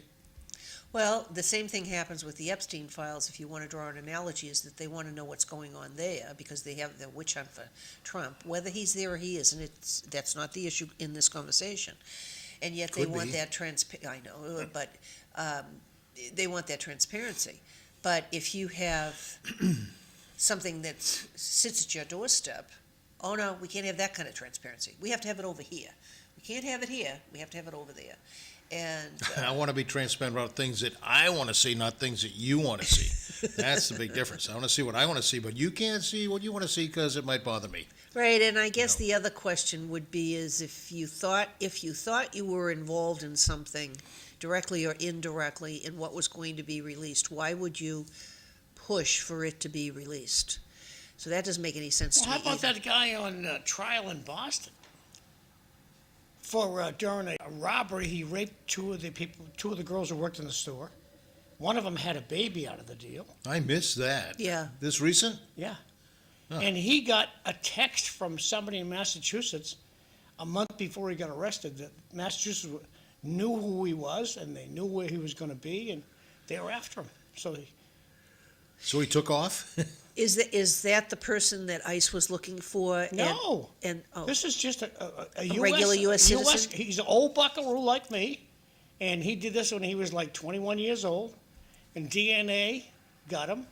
Well, the same thing happens with the Epstein files, if you want to draw an analogy, is that they want to know what's going on there because they have the witch hunt for Trump. Whether he's there or he isn't, that's not the issue in this conversation. And yet they Could want be. that I know, but they want that transparency. But if you have something that sits at your doorstep, oh no, we can't have that kind of transparency. We have to have it over here. We can't have it here, we have to have it over there. And I want to be transparent about things that I want to see, not things that you want to see. That's the big difference. I want to see what I want to see, but you can't see what you want to see because it might bother me. right, and I guess the other question would be is if you thought you were involved in something directly or indirectly in what was going to be released, why would you push for it to be released? So that doesn't make any sense Well, to how me about either. that guy on trial in Boston? For during a robbery, he raped two of the girls who worked in the store. One of them had a baby out of the deal. I missed that. Yeah. This recent? Yeah. Huh. And he got a text from somebody in Massachusetts a month before he got arrested that Massachusetts knew who he was and they knew where he was going to be and they were after him. So he took off? Is that the person that ICE was looking for? No. And oh, This is just a regular US citizen? He's an old buckaroo like me, and he did this when he was like 21 years old, and DNA got him.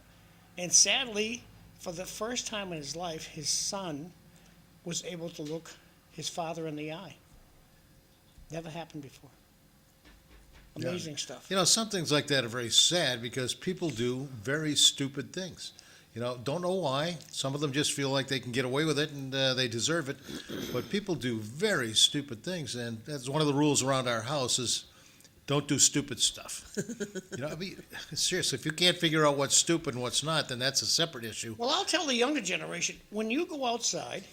And sadly, for the first time in his life, his son was able to look his father in the eye. Never happened before. Amazing stuff. You know, some things like that are very sad because people do very stupid things. You know, don't know why. Some of them just feel like they can get away with it and they deserve it. But people do very stupid things, and that's one of the rules around our house is don't do stupid stuff. You know, I mean, seriously, if you can't figure out what's stupid and what's not, then that's a separate issue. Well, I'll tell the younger generation, when you go outside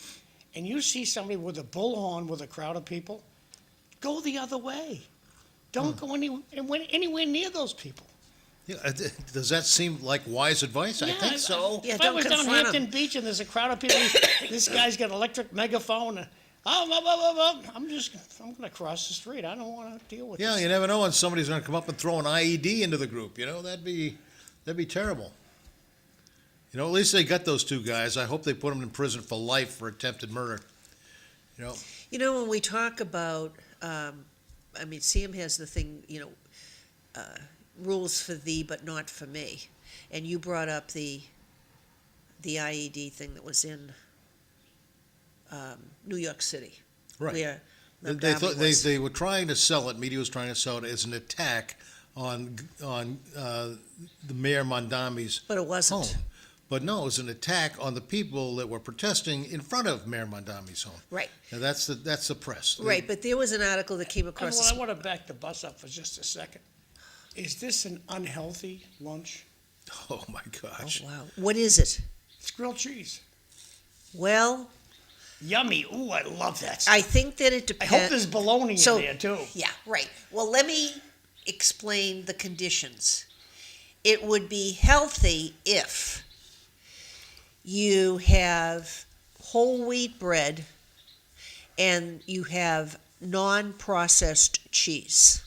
and you see somebody with a bullhorn with a crowd of people, go the other way. Don't go anywhere near those people. Yeah, does that seem like wise advice? I think so. Yeah, If I don't was down confront 'em. Hampton Beach and there's a crowd of people, this guy's got an electric megaphone, and I'm going to cross the street. I don't want to deal with Yeah, this. you never know when somebody's going to come up and throw an IED into the group. You know, that'd be terrible. You know, at least they got those two guys. I hope they put them in prison for life for attempted murder. You know, You know, when we talk about, Sam has the thing, rules for thee but not for me. And you brought up the IED thing that was in New York City. right? Where They Montgomery thought was. they were trying to sell it. Media was trying to sell it as an attack on the Mayor Mondami's But it wasn't. home. But no, it was an attack on the people that were protesting in front of Mayor Mondami's home. Right, Now that's the press. right. But there was an article that came across. Well, I want to back the bus up for just a second. Is this an unhealthy lunch? Oh my gosh. Wow. What is it? It's grilled cheese. Well, Yummy. Ooh, I love that stuff. I think that it I depends. hope there's bologna So- in there, too. Yeah, right. Well, let me explain the conditions. It would be healthy if you have whole wheat bread and you have non-processed cheese.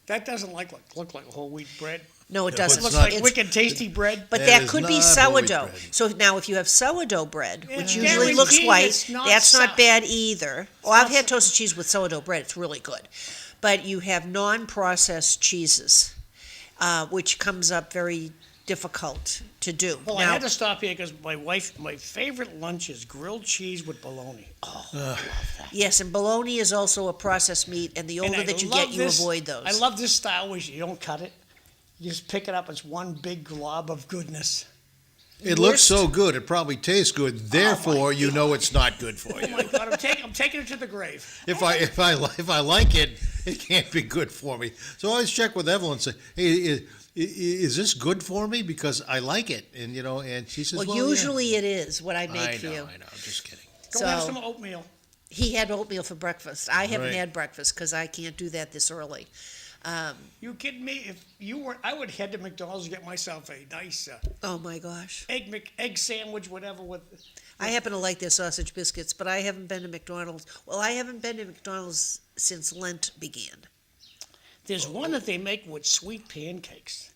That doesn't look like whole wheat bread. No, it No, doesn't. It looks not- like It's- wicked tasty bread. But That that is could be not whole wheat sourdough. bread. So now if you have sourdough bread, which Yeah. usually looks Guaranteed white, it's not that's not sour. bad either. Oh, I've not had toasted cheese with sourdough bread. It's really good. But you have non-processed cheeses, which comes up very difficult to do. Well, I Now, had to stop here because my favorite lunch is grilled cheese with bologna. yes, and bologna is also a processed meat, and the And older I that you love get, you this- avoid those. I love this style where you don't cut it. You just pick it up. It's one big glob of goodness. It looks Worst- so good. It probably tastes good. Therefore, you know it's not good for Oh you. my God, I'm taking it to the grave. If I like it, it can't be good for me. So I always check with Evelyn and say, "Hey, is this good for me? Because I like it." And and she says, Well, "Well, usually it is what I make I for know, you. I know. I'm just kidding." Go have So- some oatmeal. He had oatmeal for breakfast. I haven't Right. had breakfast because I can't do that this early. You kidding me? If you were, I would head to McDonald's and get myself a nice Oh my gosh. egg sandwich, whatever. With I happen to like their sausage biscuits, but I haven't been to McDonald's. Well, I haven't been to McDonald's since Lent began. there's one that they make with sweet pancakes.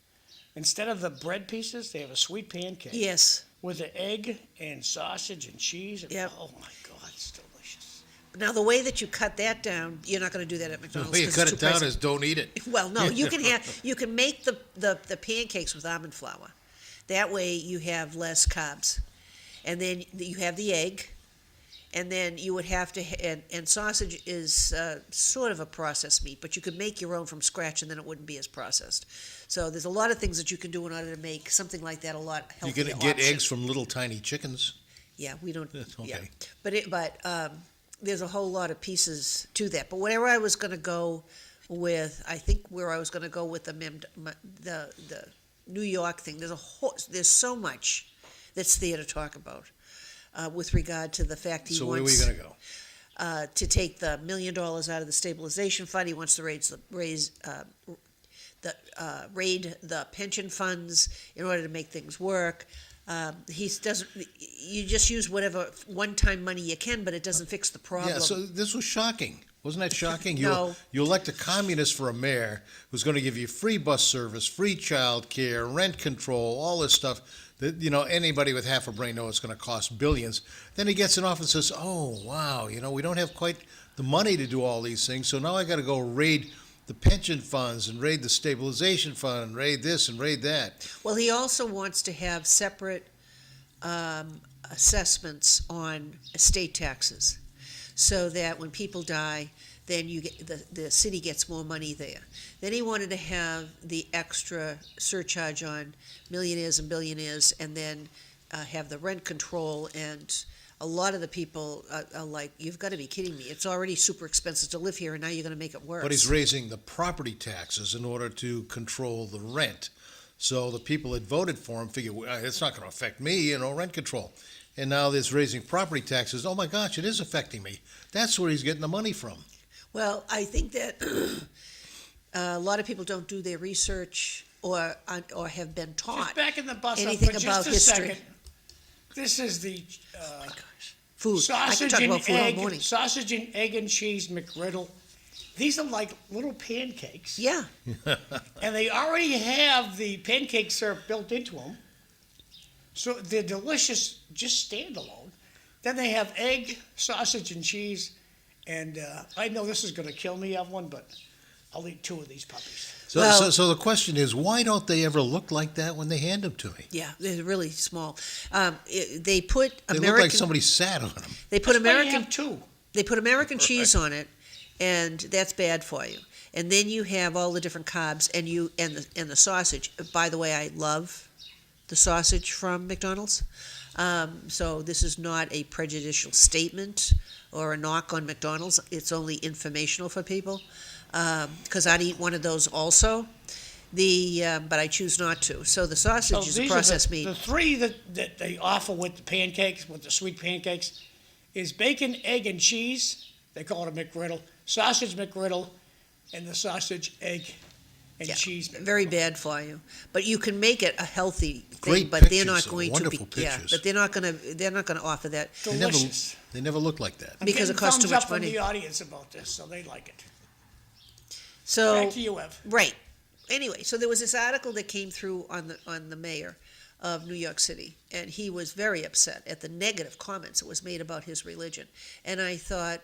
Instead of the bread pieces, they have a sweet pancake Yes. with an egg and sausage and cheese. And, Yep. Oh my God, it's delicious. Now, the way that you cut that down, you're not going to do that at The McDonald's. way you 'cause cut it's it too down pricey. is don't eat it. Well, no, you can make the pancakes with almond flour. That way you have less carbs. And then you have the egg, and then you would have to, and sausage is sort of a processed meat, but you could make your own from scratch and then it wouldn't be as processed. So there's a lot of things that you can do in order to make something like that a lot You healthier can get option. eggs from little tiny chickens. Yeah, we don't. That's Yeah, okay. but there's a whole lot of pieces to that. But whatever I was going to go with, I think where I was going to go with the New York thing. There's so much that's there to talk about with regard to the fact he So where wants were you going to go? to take the $1 million out of the stabilization fund. He wants to raise raid the pension funds in order to make things work. You just use whatever one-time money you can, but it doesn't fix the problem. Yeah, so this was shocking. Wasn't that shocking? No. You elect a communist for a mayor who's going to give you free bus service, free child care, rent control, all this stuff that, anybody with half a brain knows it's going to cost billions. Then he gets in office and says, oh, wow, we don't have quite the money to do all these things, so now I got to go raid the pension funds and raid the stabilization fund and raid this and raid that. Well, he also wants to have separate assessments on estate taxes, so that when people die, then you get the city gets more money there. Then he wanted to have the extra surcharge on millionaires and billionaires, and then have the rent control. And a lot of the people are like, "You've got to be kidding me! It's already super expensive to live here, and now you're going to make it worse." But he's raising the property taxes in order to control the rent. So the people that voted for him figure, well, it's not going to affect me, rent control. And now this raising property taxes, oh my gosh, it is affecting me. That's where he's getting the money from. Well, I think that a lot of people don't do their research or have been taught Just backing the bus anything up for about just a history. second. This is the Food. I can sausage talk and about food all egg, morning. sausage and egg and cheese McGriddle. These are like little pancakes, Yeah, and they already have the pancake syrup built into them, so they're delicious just standalone. Then they have egg, sausage, and cheese, and I know this is going to kill me, Evelyn, but I'll eat 2 of these puppies. So the question is, why don't they ever look like that when they hand them to me? yeah, they're really small. They put They American. look like somebody sat on them. They put That's why you American. have 2. They put American cheese on it, and that's bad for you. And then you have all the different carbs, and the sausage. By the way, I love the sausage from McDonald's. So this is not a prejudicial statement or a knock on McDonald's. It's only informational for people, because I'd eat one of those also. But I choose not to. So the sausage is a these processed are meat. the 3 that they offer with the pancakes, with the sweet pancakes, is bacon, egg, and cheese. They call it a McGriddle. Sausage McGriddle, and the sausage, egg, and Yeah, cheese McGriddle. very bad for you. But you can make it a healthy thing. Great But they're pictures, not though, going to be. wonderful Yeah, pictures. but they're not going to offer that. Delicious. They never look like that. I'm because getting it costs too thumbs much up from money. the audience about this, so they like it. So Back to you, Ev. right. Anyway, so there was this article that came through on the mayor of New York City, and he was very upset at the negative comments that was made about his religion. And I thought,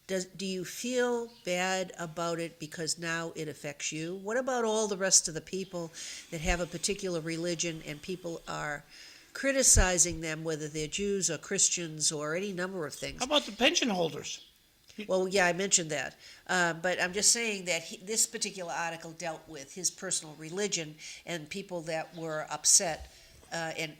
do you feel bad about it because now it affects you? What about all the rest of the people that have a particular religion and people are criticizing them, whether they're Jews or Christians or any number of things? How about the pension holders? Well, yeah, I mentioned that. But I'm just saying that this particular article dealt with his personal religion and people that were upset and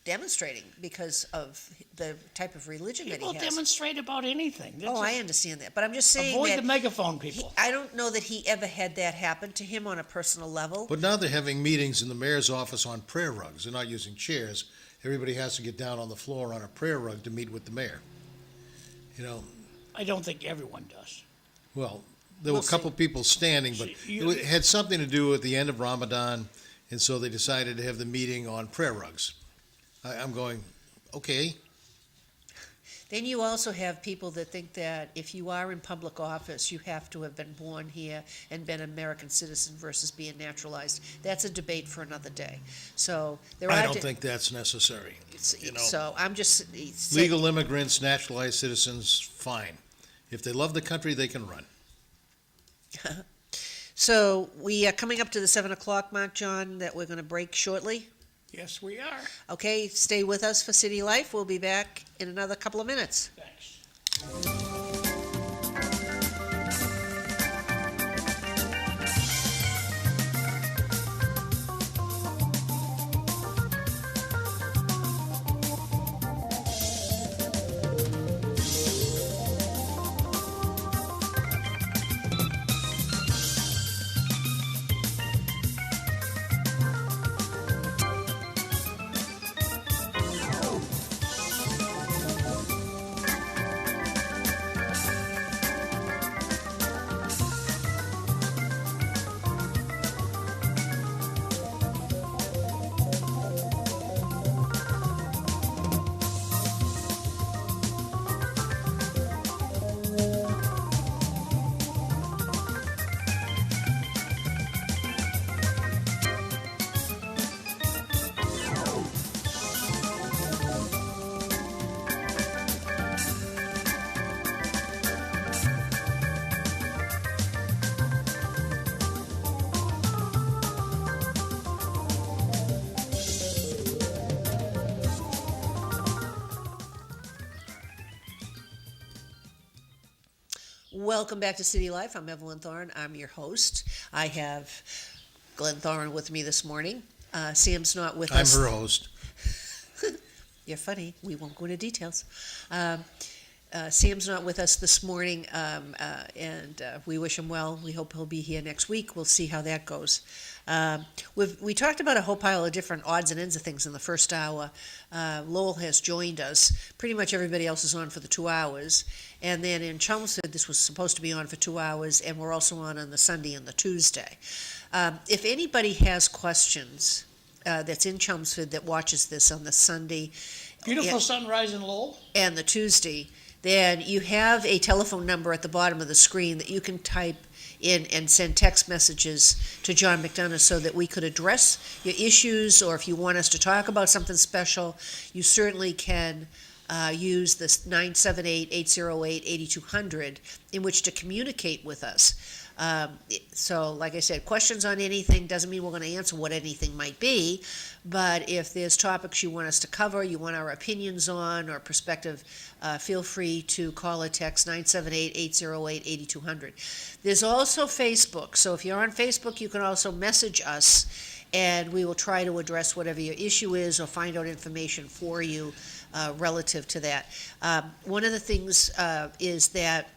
demonstrating because of the type of religion People that he has. demonstrate about anything. That's Oh, I just- understand that. But I'm just saying Avoid that the megaphone, people. I don't know that he ever had that happen to him on a personal level. But now they're having meetings in the mayor's office on prayer rugs. They're not using chairs. Everybody has to get down on the floor on a prayer rug to meet with the mayor. I don't think everyone does. Well, there were We'll a couple people standing, but it had something to do with the end of Ramadan, and so they decided to have the meeting on prayer rugs. I'm going, okay. Then you also have people that think that if you are in public office, you have to have been born here and been an American citizen versus being naturalized. That's a debate for another day. So there I are. don't think that's necessary. So I'm just Legal immigrants, naturalized citizens, fine. If they love the country, they can run. So we are coming up to the 7 o'clock mark, John, that we're going to break shortly. Yes, we are. Okay, stay with us for City Life. We'll be back in another couple of minutes. Thanks. Welcome back to City Life. I'm Evelyn Thoren. I'm your host. I have Glenn Thoren with me this morning. Sam's not with I'm us. her host. You're funny. We won't go into details. Sam's not with us this morning, and we wish him well. We hope he'll be here next week. We'll see how that goes. We talked about a whole pile of different odds and ends of things in the first hour. Lowell has joined us. Pretty much everybody else is on for the 2 hours. And then in Chelmsford, this was supposed to be on for 2 hours, and we're also on the Sunday and the Tuesday. If anybody has questions that's in Chelmsford that watches this on the Sunday Beautiful sunrise in Lowell. and the Tuesday, then you have a telephone number at the bottom of the screen that you can type in and send text messages to John McDonough so that we could address your issues, or if you want us to talk about something special, you certainly can use this 978-808-8200 in which to communicate with us. So, like I said, questions on anything doesn't mean we're going to answer what anything might be, but if there's topics you want us to cover, you want our opinions on or perspective, feel free to call or text 978-808-8200. There's also Facebook, so if you're on Facebook, you can also message us, and we will try to address whatever your issue is or find out information for you relative to that. One of the things is that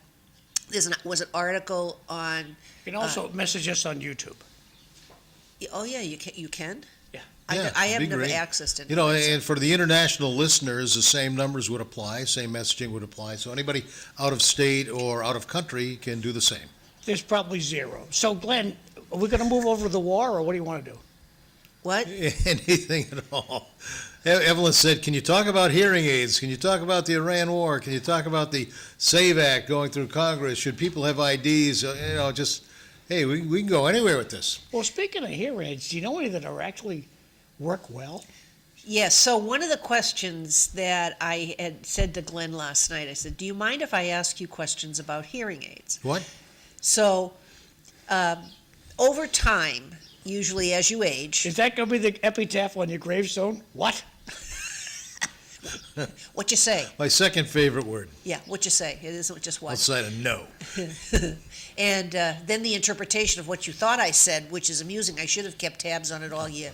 was an article on. You can also message us on YouTube. Oh yeah, you can. You can. Yeah. I Yeah, have it'd be never great. accessed it. You know, and for the international listeners, the same numbers would apply, same messaging would apply. So anybody out of state or out of country can do the same. There's probably zero. So, Glenn, are we going to move over to the war, or what do you want to do? What? Anything at all. Evelyn said, can you talk about hearing aids? Can you talk about the Iran war? Can you talk about the SAVE Act going through Congress? Should people have IDs? Hey, we can go anywhere with this. Well, speaking of hearing aids, do you know any that are actually work well? Yes. So one of the questions that I had said to Glenn last night, I said, "Do you mind if I ask you questions about hearing aids?" What? So, over time, usually as you age, Is that going to be the epitaph on your gravestone? What? what you say? My second favorite word. Yeah, what you say. It isn't just what. Outside of no. And then the interpretation of what you thought I said, which is amusing. I should have kept tabs on it all year.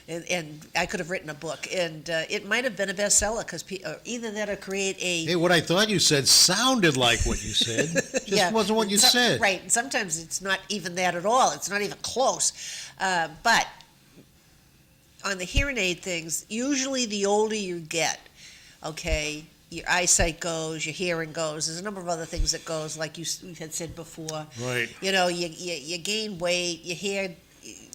And I could have written a book. And it might have been a bestseller, because either that or create a... Hey, what I thought you said sounded like what you said. Just wasn't what you said. Right, and sometimes it's not even that at all. It's not even close. But on the hearing aid things, usually the older you get, okay, your eyesight goes, your hearing goes. There's a number of other things that goes, like you had said before. Right. You know, you gain weight, your hair...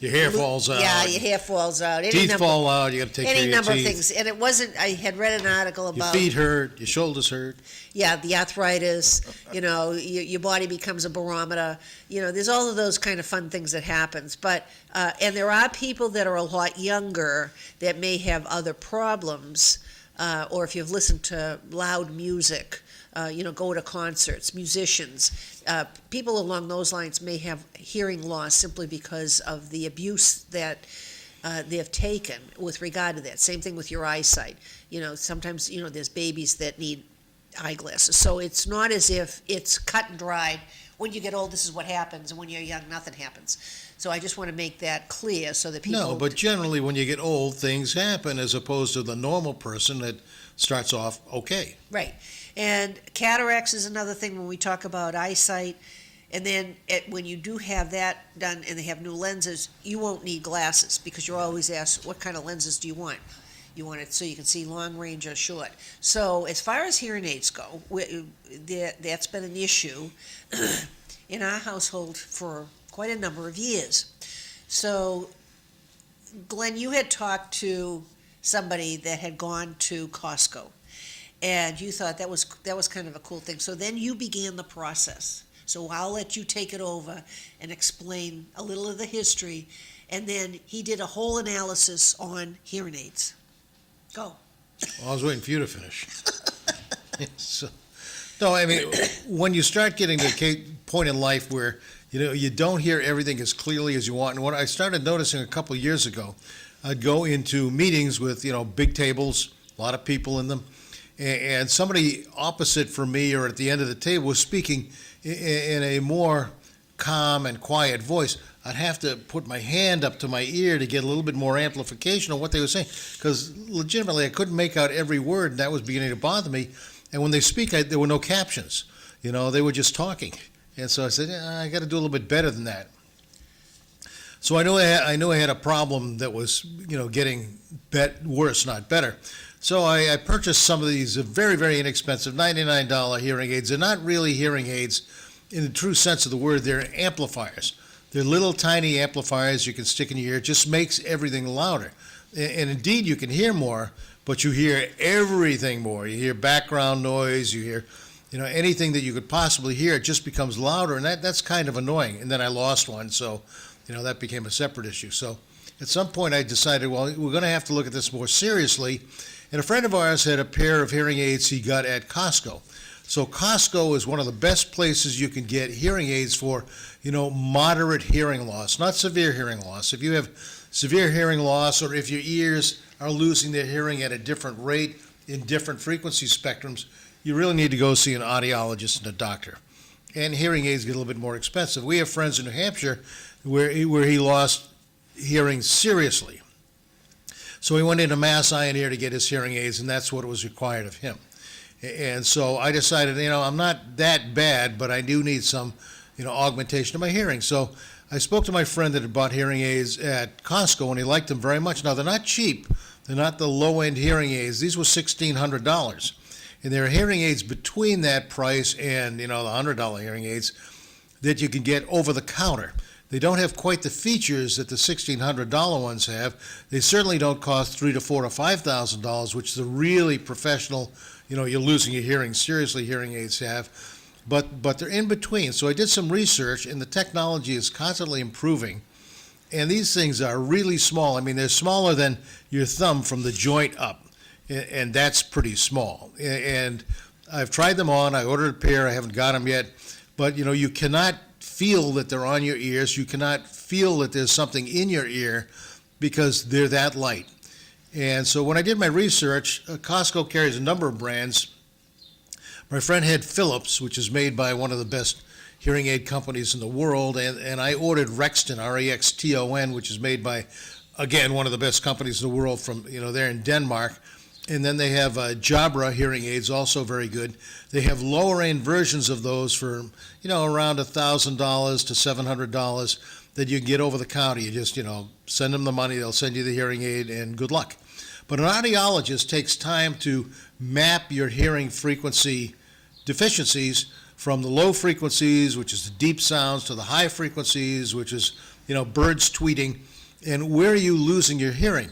Your hair falls out. Yeah, your hair falls out. Teeth fall out. You got to take care of Any your number of teeth. things. And it wasn't, I had read an article Your about... feet hurt. Your shoulders hurt. Yeah, the arthritis, you know, your body becomes a barometer. You know, there's all of those kind of fun things that happens. But, and there are people that are a lot younger that may have other problems, or if you've listened to loud music, you know, go to concerts, musicians, people along those lines may have hearing loss simply because of the abuse that they've taken with regard to that. Same thing with your eyesight. You know, sometimes, you know, there's babies that need eyeglasses. So it's not as if it's cut and dried. When you get old, this is what happens, and when you're young, nothing happens. So I just want to make that clear so that people... No, but generally when you get old, things happen as opposed to the normal person that starts off okay. Right. And cataracts is another thing when we talk about eyesight. And then when you do have that done and they have new lenses, you won't need glasses, because you're always asked, what kind of lenses do you want? You want it so you can see long range or short. So as far as hearing aids go, that's been an issue in our household for quite a number of years. So, Glenn, you had talked to somebody that had gone to Costco, and you thought that was kind of a cool thing. So then you began the process. So I'll let you take it over and explain a little of the history, and then he did a whole analysis on hearing aids. Go. Well, I was waiting for you to finish. So, no, I mean, when you start getting to a point in life where, you know, you don't hear everything as clearly as you want, and what I started noticing a couple of years ago, I'd go into meetings with, you know, big tables, a lot of people in them, and somebody opposite from me or at the end of the table was speaking in a more calm and quiet voice, I'd have to put my hand up to my ear to get a little bit more amplification of what they were saying, because legitimately I couldn't make out every word, and that was beginning to bother me. And when they speak, there were no captions. They were just talking. And so I said, I got to do a little bit better than that. So I knew I had a problem that was, getting worse, not better. So I purchased some of these very, very inexpensive $99 hearing aids. They're not really hearing aids in the true sense of the word. They're amplifiers. They're little tiny amplifiers you can stick in your ear. It just makes everything louder. And indeed, you can hear more, but you hear everything more. You hear background noise. You hear, anything that you could possibly hear. It just becomes louder, and that's kind of annoying. And then I lost one, so, that became a separate issue. So at some point, I decided, well, we're going to have to look at this more seriously. And a friend of ours had a pair of hearing aids he got at Costco. So Costco is one of the best places you can get hearing aids for, moderate hearing loss, not severe hearing loss. If you have severe hearing loss, or if your ears are losing their hearing at a different rate in different frequency spectrums, you really need to go see an audiologist and a doctor. And hearing aids get a little bit more expensive. We have friends in New Hampshire where he lost hearing seriously. So he went into Mass Eye and Ear to get his hearing aids, and that's what was required of him. And so I decided, I'm not that bad, but I do need some, augmentation of my hearing. So I spoke to my friend that had bought hearing aids at Costco, and he liked them very much. Now, they're not cheap. They're not the low-end hearing aids. These were $1,600. And there are hearing aids between that price and, the $100 hearing aids that you can get over the counter. They don't have quite the features that the $1,600 ones have. They certainly don't cost $3,000 to $4,000 to $5,000, which the really professional, you're losing your hearing seriously hearing aids have. But they're in between. So I did some research, and the technology is constantly improving. And these things are really small. I mean, they're smaller than your thumb from the joint up, and that's pretty small. And I've tried them on. I ordered a pair. I haven't got them yet. But, you cannot feel that they're on your ears. You cannot feel that there's something in your ear because they're that light. And so when I did my research, Costco carries a number of brands. My friend had Philips, which is made by one of the best hearing aid companies in the world, and I ordered Rexton, R-E-X-T-O-N, which is made by, again, one of the best companies in the world from, they're in Denmark. And then they have Jabra hearing aids, also very good. They have lower-end versions of those for, around $1,000 to $700 that you can get over the counter. You just, send them the money, they'll send you the hearing aid, and good luck. But an audiologist takes time to map your hearing frequency deficiencies from the low frequencies, which is the deep sounds, to the high frequencies, which is, birds tweeting, and where are you losing your hearing?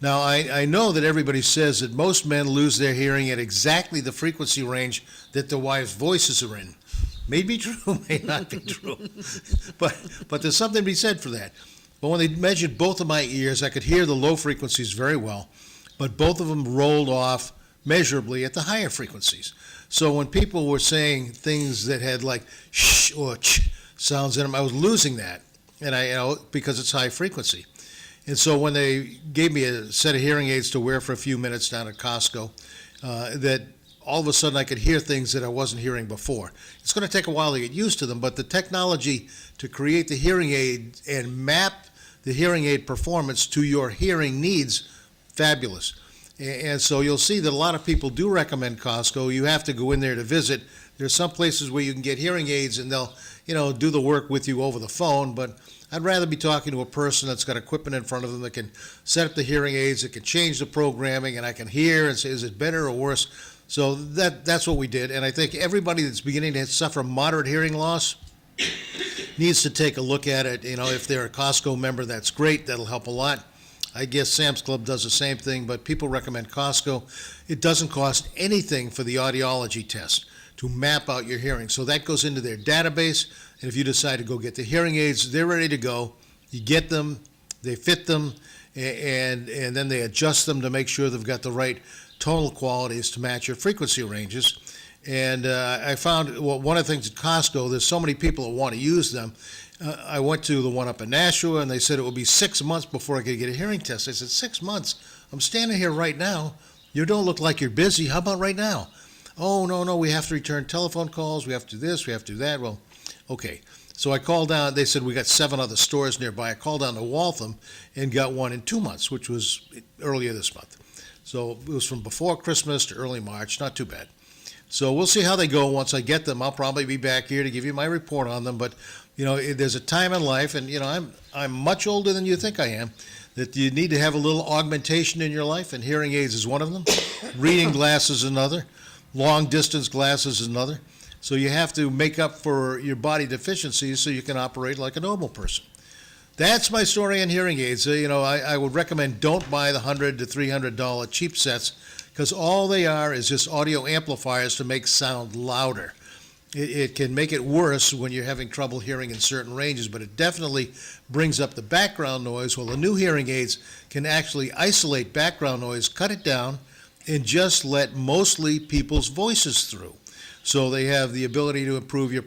Now, I know that everybody says that most men lose their hearing at exactly the frequency range that their wives' voices are in. May be true, may not be true. But there's something to be said for that. But when they measured both of my ears, I could hear the low frequencies very well, but both of them rolled off measurably at the higher frequencies. So when people were saying things that had like shh or ch sounds in them, I was losing that, and because it's high frequency. And so when they gave me a set of hearing aids to wear for a few minutes down at Costco, that all of a sudden I could hear things that I wasn't hearing before. It's going to take a while to get used to them, but the technology to create the hearing aid and map the hearing aid performance to your hearing needs, fabulous. And so you'll see that a lot of people do recommend Costco. You have to go in there to visit. There's some places where you can get hearing aids and they'll, do the work with you over the phone, but I'd rather be talking to a person that's got equipment in front of them that can set up the hearing aids, that can change the programming, and I can hear and say, is it better or worse? So that's what we did, and I think everybody that's beginning to suffer moderate hearing loss needs to take a look at it. If they're a Costco member, that's great. That'll help a lot. I guess Sam's Club does the same thing, but people recommend Costco. It doesn't cost anything for the audiology test to map out your hearing. So that goes into their database, and if you decide to go get the hearing aids, they're ready to go. You get them, they fit them, and then they adjust them to make sure they've got the right tonal qualities to match your frequency ranges. And I found, one of the things at Costco, there's so many people that want to use them. I went to the one up in Nashua, and they said it would be 6 months before I could get a hearing test. I said, 6 months? I'm standing here right now You don't look like you're busy. How about right now? Oh, no, we have to return telephone calls. We have to do this, we have to do that. Well, okay. So I called down. They said we got 7 other stores nearby. I called down to Waltham and got one in 2 months, which was earlier this month. So it was from before Christmas to early March. Not too bad. So we'll see how they go. Once I get them, I'll probably be back here to give you my report on them. But, there's a time in life, and, I'm much older than you think I am, that you need to have a little augmentation in your life, and hearing aids is one of them. Reading glasses is another. Long distance glasses is another. So you have to make up for your body deficiencies so you can operate like a normal person. That's my story on hearing aids. I would recommend don't buy the $100 to $300 cheap sets, because all they are is just audio amplifiers to make sound louder. It can make it worse when you're having trouble hearing in certain ranges, but it definitely brings up the background noise. Well, the new hearing aids can actually isolate background noise, cut it down, and just let mostly people's voices through. So they have the ability to improve your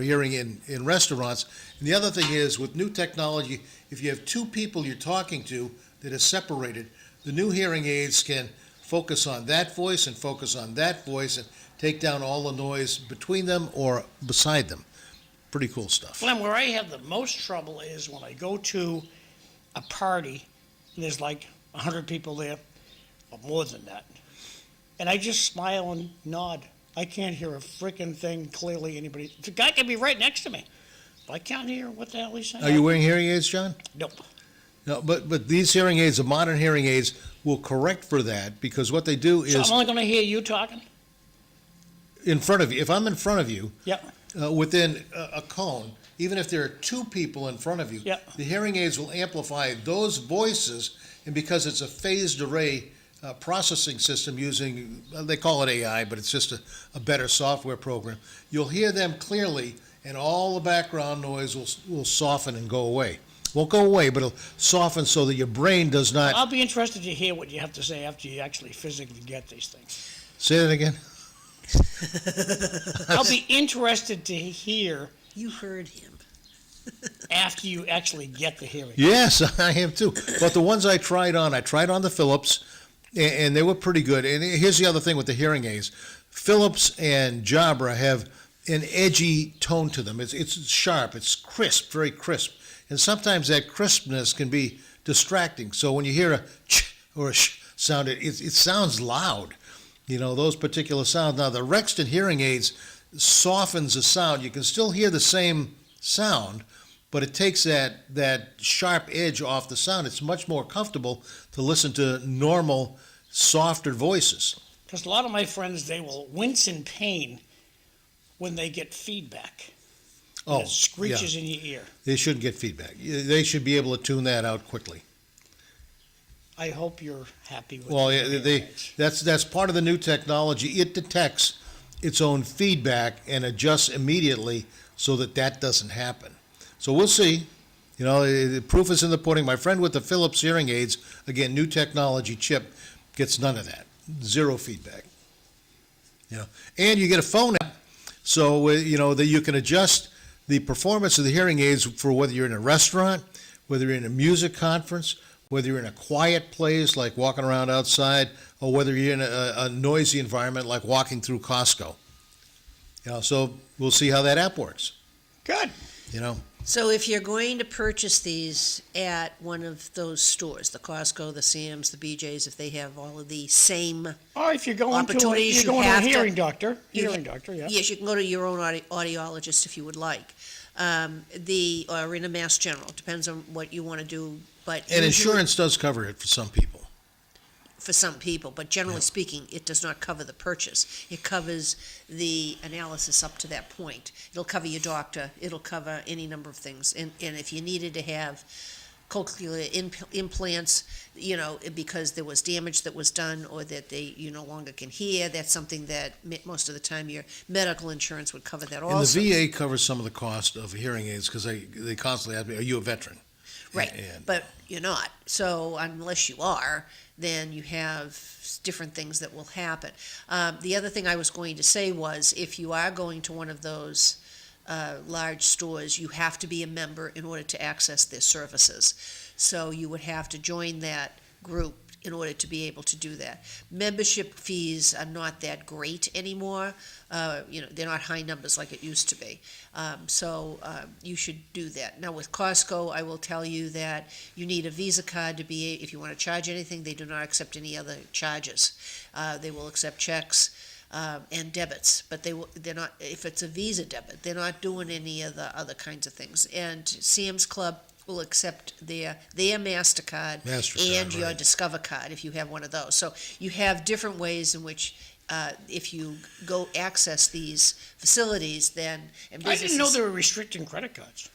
hearing in restaurants. And the other thing is, with new technology, if you have 2 people you're talking to that are separated, the new hearing aids can focus on that voice and focus on that voice and take down all the noise between them or beside them. Pretty cool stuff. Flem, where I have the most trouble is when I go to a party and there's like 100 people there, or more than that, and I just smile and nod. I can't hear a freaking thing clearly. Anybody, the guy can be right next to me, but I can't hear what the hell he's saying. Are you wearing hearing aids, John? Nope. No, but these hearing aids, the modern hearing aids, will correct for that, because what they do So is I'm only going to hear you talking? in front of you. If I'm in front of you, Yep. within a cone, even if there are 2 people in front of you, Yep. the hearing aids will amplify those voices, and because it's a phased array processing system using, they call it AI, but it's just a better software program, you'll hear them clearly, and all the background noise will soften and go away. Won't go away, but it'll soften so that your brain does not. I'll be interested to hear what you have to say after you actually physically get these things. Say that again? I'll be interested to hear You heard him. after you actually get the hearing. Yes, I am too. But the ones I tried on the Philips, and they were pretty good. And here's the other thing with the hearing aids. Philips and Jabra have an edgy tone to them. It's sharp, it's crisp, very crisp. And sometimes that crispness can be distracting. So when you hear a ch or a sh sound, it sounds loud. Those particular sounds. Now, the Rexton hearing aids softens the sound. You can still hear the same sound, but it takes that sharp edge off the sound. It's much more comfortable to listen to normal, softer voices. Because a lot of my friends, they will wince in pain when they get feedback. Oh, It screeches yeah. in your ear. They shouldn't get feedback. They should be able to tune that out quickly. I hope you're happy with Well, the yeah, hearing aids. that's part of the new technology. It detects its own feedback and adjusts immediately so that doesn't happen. So we'll see. The proof is in the pudding. My friend with the Philips hearing aids, again, new technology chip, gets none of that. Zero feedback. And you get a phone app, so that you can adjust the performance of the hearing aids for whether you're in a restaurant, whether you're in a music conference, whether you're in a quiet place like walking around outside, or whether you're in a noisy environment like walking through Costco. So we'll see how that app works. Good. So if you're going to purchase these at one of those stores, the Costco, the Sam's, the BJ's, if they have all of the same Or if you're going to opportunities, you're you going to a have to- hearing doctor. you Hearing ha- doctor, yeah. Yes, you can go to your own audiologist if you would like. Or in a Mass General, depends on what you want to do, but. And usually- insurance does cover it for some people. For some people, but generally speaking, it does not cover the purchase. It covers the analysis up to that point. It'll cover your doctor, it'll cover any number of things. And if you needed to have cochlear implants, because there was damage that was done or that you no longer can hear, that's something that most of the time your medical insurance would cover that also. And the VA covers some of the cost of hearing aids because they constantly ask me, are you a veteran? Right, And- but you're not. So unless you are, then you have different things that will happen. The other thing I was going to say was, if you are going to one of those large stores, you have to be a member in order to access their services. So you would have to join that group in order to be able to do that. Membership fees are not that great anymore. They're not high numbers like it used to be. So you should do that. Now with Costco, I will tell you that you need a Visa card to be, if you want to charge anything, they do not accept any other charges. They will accept checks and debits, but they're not, if it's a Visa debit, they're not doing any of the other kinds of things. And Sam's Club will accept their MasterCard and your right. Discover card if you have one of those. So you have different ways in which if you go access these facilities, then and I businesses, didn't know they were restricting credit cards.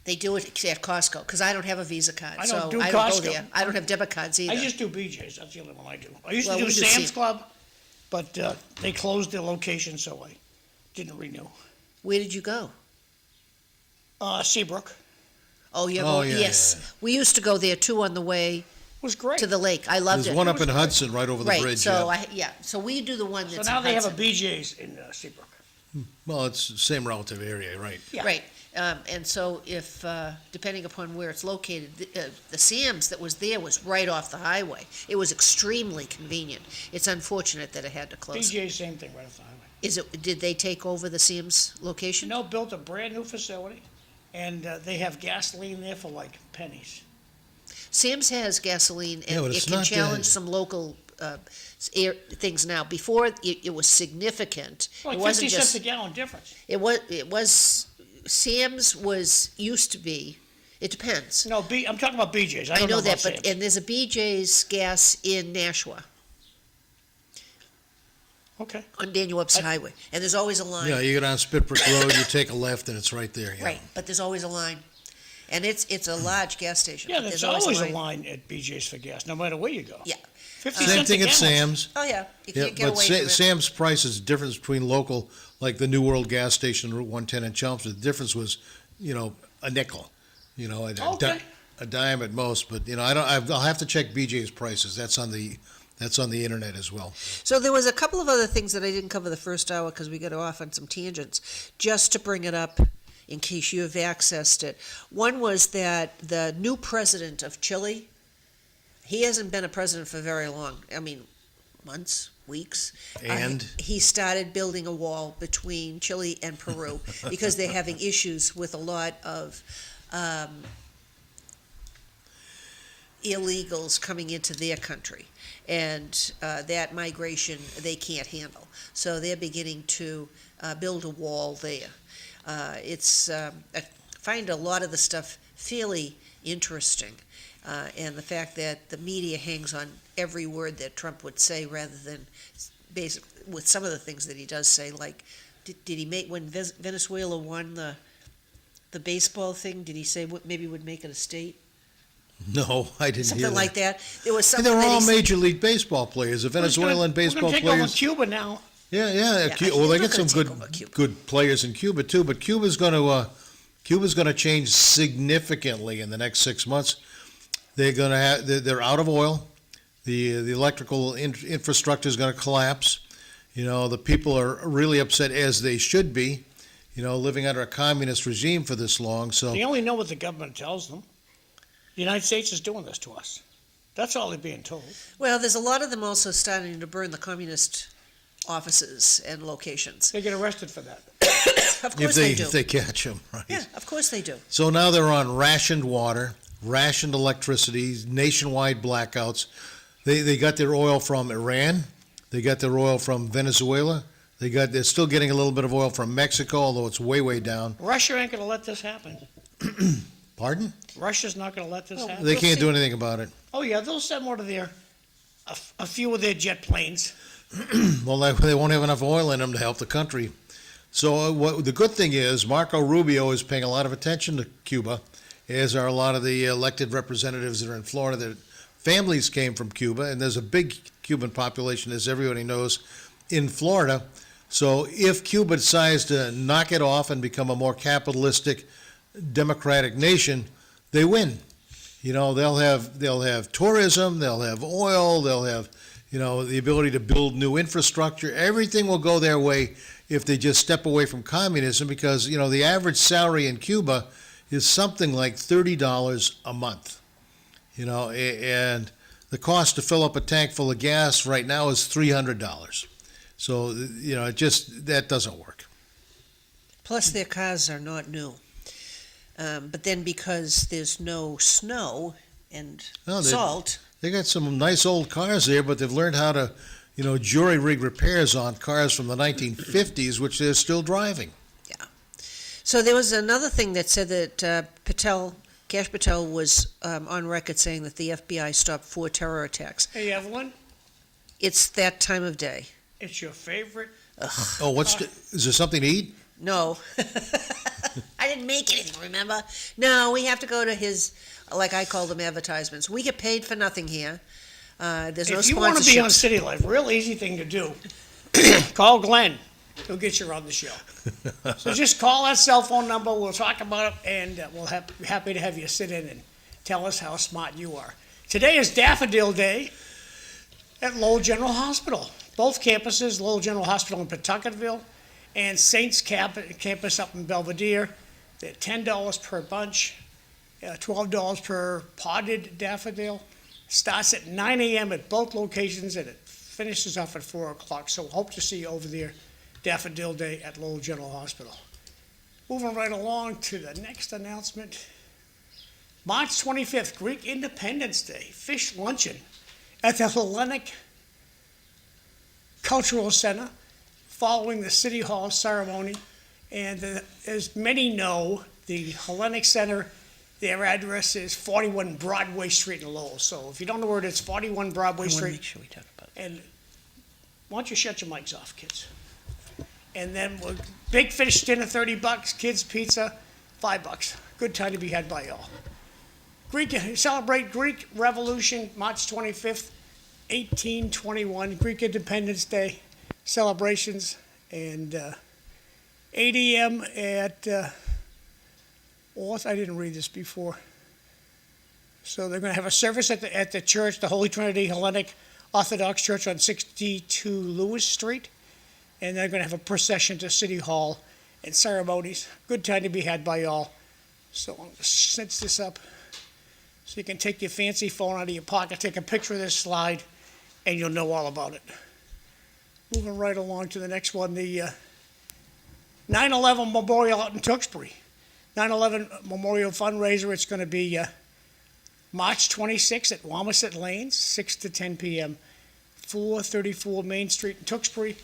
they do it at Costco because I don't have a Visa card, I so don't do I don't Costco. go there. I don't have debit cards either. I just do BJ's, that's the only one I do. I used Well, to do we do Sam's Sam- Club, but they closed their location, so I didn't renew. Where did you go? Seabrook, Oh, you're Oh, going, yeah, yes. yeah, yeah. We used to go there too on the way was great. to the lake. I loved There's it. one up in Hudson, right over the Right, bridge. so yeah. so we do the one So that's now in they have a Hudson. BJ's in Seabrook. Well, it's the same relative area, right? Yeah. Right, and so if, depending upon where it's located, the Sam's that was there was right off the highway. It was extremely convenient. It's unfortunate that it had to close. BJ's, same thing, right off the highway. Did they take over the Sam's location? No, built a brand-new facility, and they have gasoline there for like pennies. Sam's has gasoline, Yeah, and but it it's can not challenge that- some local things now. Before, it was significant. Like It wasn't 50 cents just, a gallon difference. it was, Sam's used to be, it depends. No, I'm talking about BJ's. I I don't know about that, but, Sam's. and there's a BJ's gas in Nashua, Okay. on Daniel Webster Highway, and there's always a line. Yeah, you go down Spitbrick Road, you take a left, and it's right there. Yeah. Right, but there's always a line. And it's a large gas station. Yeah, but there's always a line at BJ's for gas, no matter where you go. Yeah. 50 Same cents a thing at gallon. Sam's. Oh, yeah, you Yeah, can't get but away from it. Sam's price is the difference between local, like the New World gas station, Route 110 in Chelmsford. The difference was, a nickel, Okay. a dime at most. But I'll have to check BJ's prices. That's on the internet as well. So there was a couple of other things that I didn't cover the first hour because we got off on some tangents, just to bring it up in case you have accessed it. One was that the new president of Chile, he hasn't been a president for very long. I mean, months, weeks. And? He started building a wall between Chile and Peru because they're having issues with a lot of illegals coming into their country. And that migration they can't handle. So they're beginning to build a wall there. I find a lot of the stuff fairly interesting. And the fact that the media hangs on every word that Trump would say rather than with some of the things that he does say, like, did he make, when Venezuela won the baseball thing, did he say maybe would make it a state? No, I didn't hear Something that. like that. There was And something they're that all he said. Major League Baseball players. The Venezuelan baseball We're gonna take over players. Cuba now. Yeah. Yeah, Well, they they're get some gonna take over good Cuba. good players in Cuba too. But Cuba's going to change significantly in the next 6 months. They're out of oil. The electrical infrastructure is going to collapse. The people are really upset, as they should be. Living under a communist regime for this long. So They only know what the government tells them. The United States is doing this to us. That's all they're being told. Well, there's a lot of them also starting to burn the communist offices and locations. They get arrested for that. Of course they do. if they catch them, right? Yeah, of course they do. So now they're on rationed water, rationed electricity, nationwide blackouts. They got their oil from Iran. They got their oil from Venezuela. They're still getting a little bit of oil from Mexico, although it's way, way down. Russia ain't going to let this happen. Pardon? Russia's not going to let this happen. They can't do anything about it. Oh, yeah, they'll send one of a few of their jet planes. Well, they won't have enough oil in them to help the country. So the good thing is Marco Rubio is paying a lot of attention to Cuba, as are a lot of the elected representatives that are in Florida. Their families came from Cuba, and there's a big Cuban population, as everybody knows, in Florida. So if Cuba decides to knock it off and become a more capitalistic, democratic nation, they win. They'll have tourism, they'll have oil, they'll have the ability to build new infrastructure. Everything will go their way if they just step away from communism, because the average salary in Cuba is something like $30 a month. And the cost to fill up a tank full of gas right now is $300. So, that doesn't work. Plus, their cars are not new. But then because there's no snow and No, salt, They got some nice old cars there, but they've learned how to, jury rig repairs on cars from the 1950s, which they're still driving. so there was another thing that said that Kash Patel was on record saying that the FBI stopped 4 terror attacks. Hey, Evelyn, It's that time of day. it's your favorite. Oh, is there something to eat? No. I didn't make anything, remember? No, we have to go to his, like I call them, advertisements. We get paid for nothing here. There's no If you want to be on sponsorships. City Life, real easy thing to do, call Glenn. He'll get you on the show. So just call that cell phone number. We'll talk about it, and we'll be happy to have you sit in and tell us how smart you are. Today is Daffodil Day at Lowell General Hospital. Both campuses, Lowell General Hospital in Pawtuckettville and Saints campus up in Belvedere. They're $10 per bunch, $12 per potted daffodil. Starts at 9 a.m. at both locations, and it finishes off at 4 o'clock. So hope to see you over there, Daffodil Day at Lowell General Hospital. Moving right along to the next announcement. March 25th, Greek Independence Day, fish luncheon at the Hellenic Cultural Center following the City Hall ceremony. And as many know, the Hellenic Center, their address is 41 Broadway Street in Lowell. So if you don't know where it is, 41 Broadway Street. Make sure we talk about it. And why don't you shut your mics off, kids? And then big fish dinner, $30. Kids pizza, $5. Good time to be had by all. Celebrate Greek Revolution, March 25th, 1821, Greek Independence Day celebrations, and 8 a.m. at I didn't read this before. So they're going to have a service at the church, the Holy Trinity Hellenic Orthodox Church on 62 Lewis Street, and they're going to have a procession to City Hall and ceremonies. Good time to be had by all. So I'm going to cinch this up so you can take your fancy phone out of your pocket, take a picture of this slide, and you'll know all about it. Moving right along to the next one, the 9/11 Memorial out in Tewksbury. 9/11 Memorial fundraiser, it's going to be March 26th at Wamisit Lanes, 6 to 10 p.m., 434 Main Street in Tewksbury.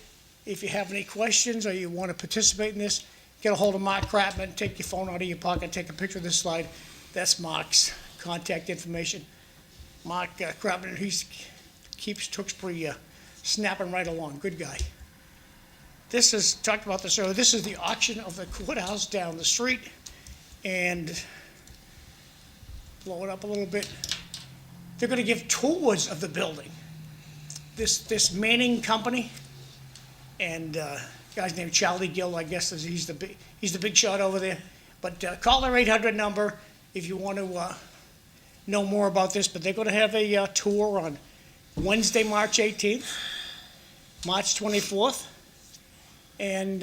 If you have any questions or you want to participate in this, get a hold of Mark Kratman, take your phone out of your pocket, take a picture of this slide. That's Mark's contact information. Mark Kratman, he keeps Tewksbury snapping right along. Good guy. This is, talked about this earlier, this is the auction of the courthouse down the street. And blow it up a little bit. They're going to give tours of the building. This Manning company, and guy's named Charlie Gill, I guess he's the big shot over there. But call their 800 number if you want to know more about this. But they're going to have a tour on Wednesday, March 18th, March 24th, and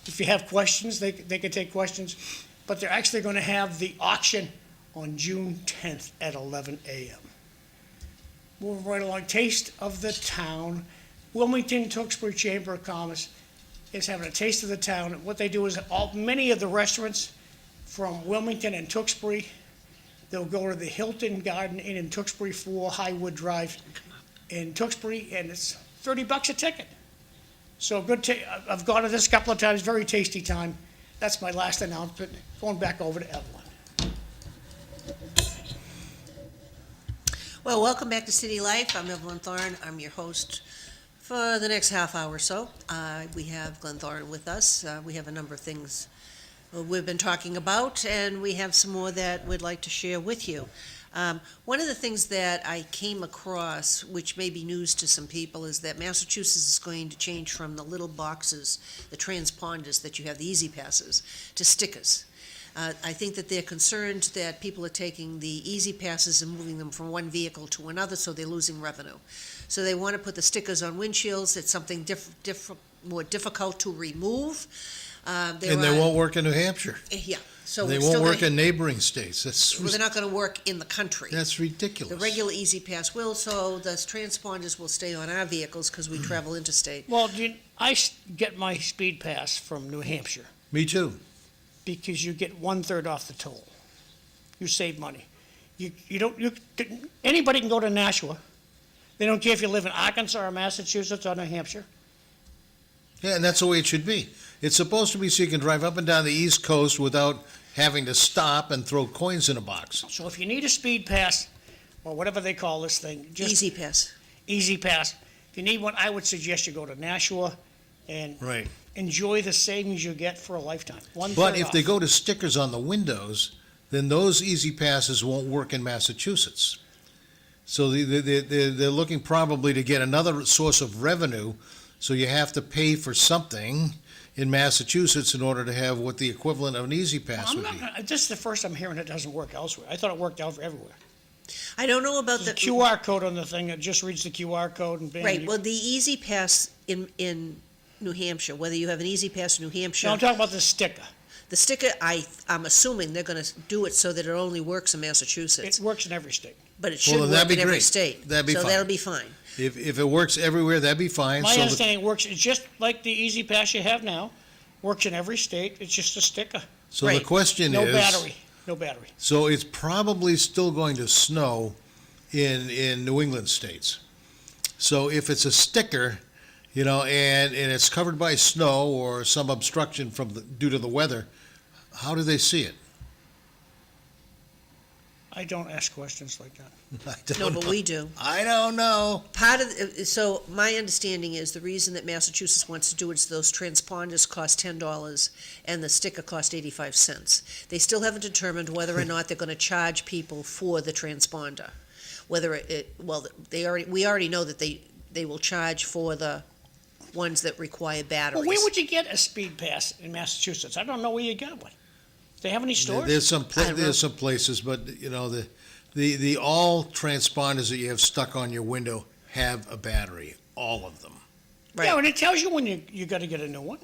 if you have questions, they can take questions. But they're actually going to have the auction on June 10th at 11 a.m. Moving right along, Taste of the Town. Wilmington Tewksbury Chamber of Commerce is having a taste of the town. What they do is many of the restaurants from Wilmington and Tewksbury, they'll go to the Hilton Garden Inn in Tewksbury 4 Highwood Drive in Tewksbury, and it's $30 a ticket. So I've gone to this a couple of times, very tasty time. That's my last announcement. Going back over to Evelyn. Well, welcome back to City Life. I'm Evelyn Thoren. I'm your host for the next half hour or so. We have Glenn Thoren with us. We have a number of things we've been talking about, and we have some more that we'd like to share with you. One of the things that I came across, which may be news to some people, is that Massachusetts is going to change from the little boxes, the transponders that you have, the easy passes, to stickers. I think that they're concerned that people are taking the easy passes and moving them from one vehicle to another, so they're losing revenue. So they want to put the stickers on windshields. It's something more difficult to remove. And they won't work in New Hampshire. Yeah, So They we're won't still work gonna, in neighboring states. well, they're not gonna work in the country. That's ridiculous. The regular Easy Pass will, so the transponders will stay on our vehicles because we travel interstate. Well, get my speed pass from New Hampshire Me too. because you get 1/3 off the toll. You save money. Anybody can go to Nashua. They don't care if you live in Arkansas or Massachusetts or New Hampshire. Yeah, and that's the way it should be. It's supposed to be so you can drive up and down the East Coast without having to stop and throw coins in a box. So if you need a speed pass, or whatever they call this thing, just Easy Pass. Easy Pass. If you need one, I would suggest you go to Nashua and Right. enjoy the savings you get for a lifetime. But if they off. go to stickers on the windows, then those Easy Passes won't work in Massachusetts. So they're looking probably to get another source of revenue, so you have to pay for something in Massachusetts in order to have what the equivalent of an Easy Pass would be. This is the first I'm hearing it doesn't work elsewhere. I thought it worked out for everywhere. I don't know about There's a the. QR code on the thing that just reads the QR code and bam. Right, well, the Easy Pass in New Hampshire, whether you have an Easy Pass in New No, Hampshire, I'm talking about the sticker. the sticker, I'm assuming they're gonna do it so that it only works in It Massachusetts, works in every state. but it Well, should then that'd work in be every great. state. That'd be So fine. that'll be fine. If it works everywhere, that'd be fine. My So understanding, it works, it's just like the Easy Pass you have now, works in every state, it's just a sticker. the Right. question No is, battery, no battery. so it's probably still going to snow in New England states. So if it's a sticker, and it's covered by snow or some obstruction due to the weather, how do they see it? I don't ask questions like that. I No, don't but know. we do. I don't know. So my understanding is the reason that Massachusetts wants to do it is those transponders cost $10 and the sticker cost 85 cents. They still haven't determined whether or not they're gonna charge people for the transponder. Whether we already know that they will charge for the ones that require batteries. Well, where would you get a speed pass in Massachusetts? I don't know where you get one. Do they have any stores? There's some I don't know. there's some places, but the all transponders that you have stuck on your window have a battery, all of them. Right. Yeah, and it tells you when you gotta get a new one.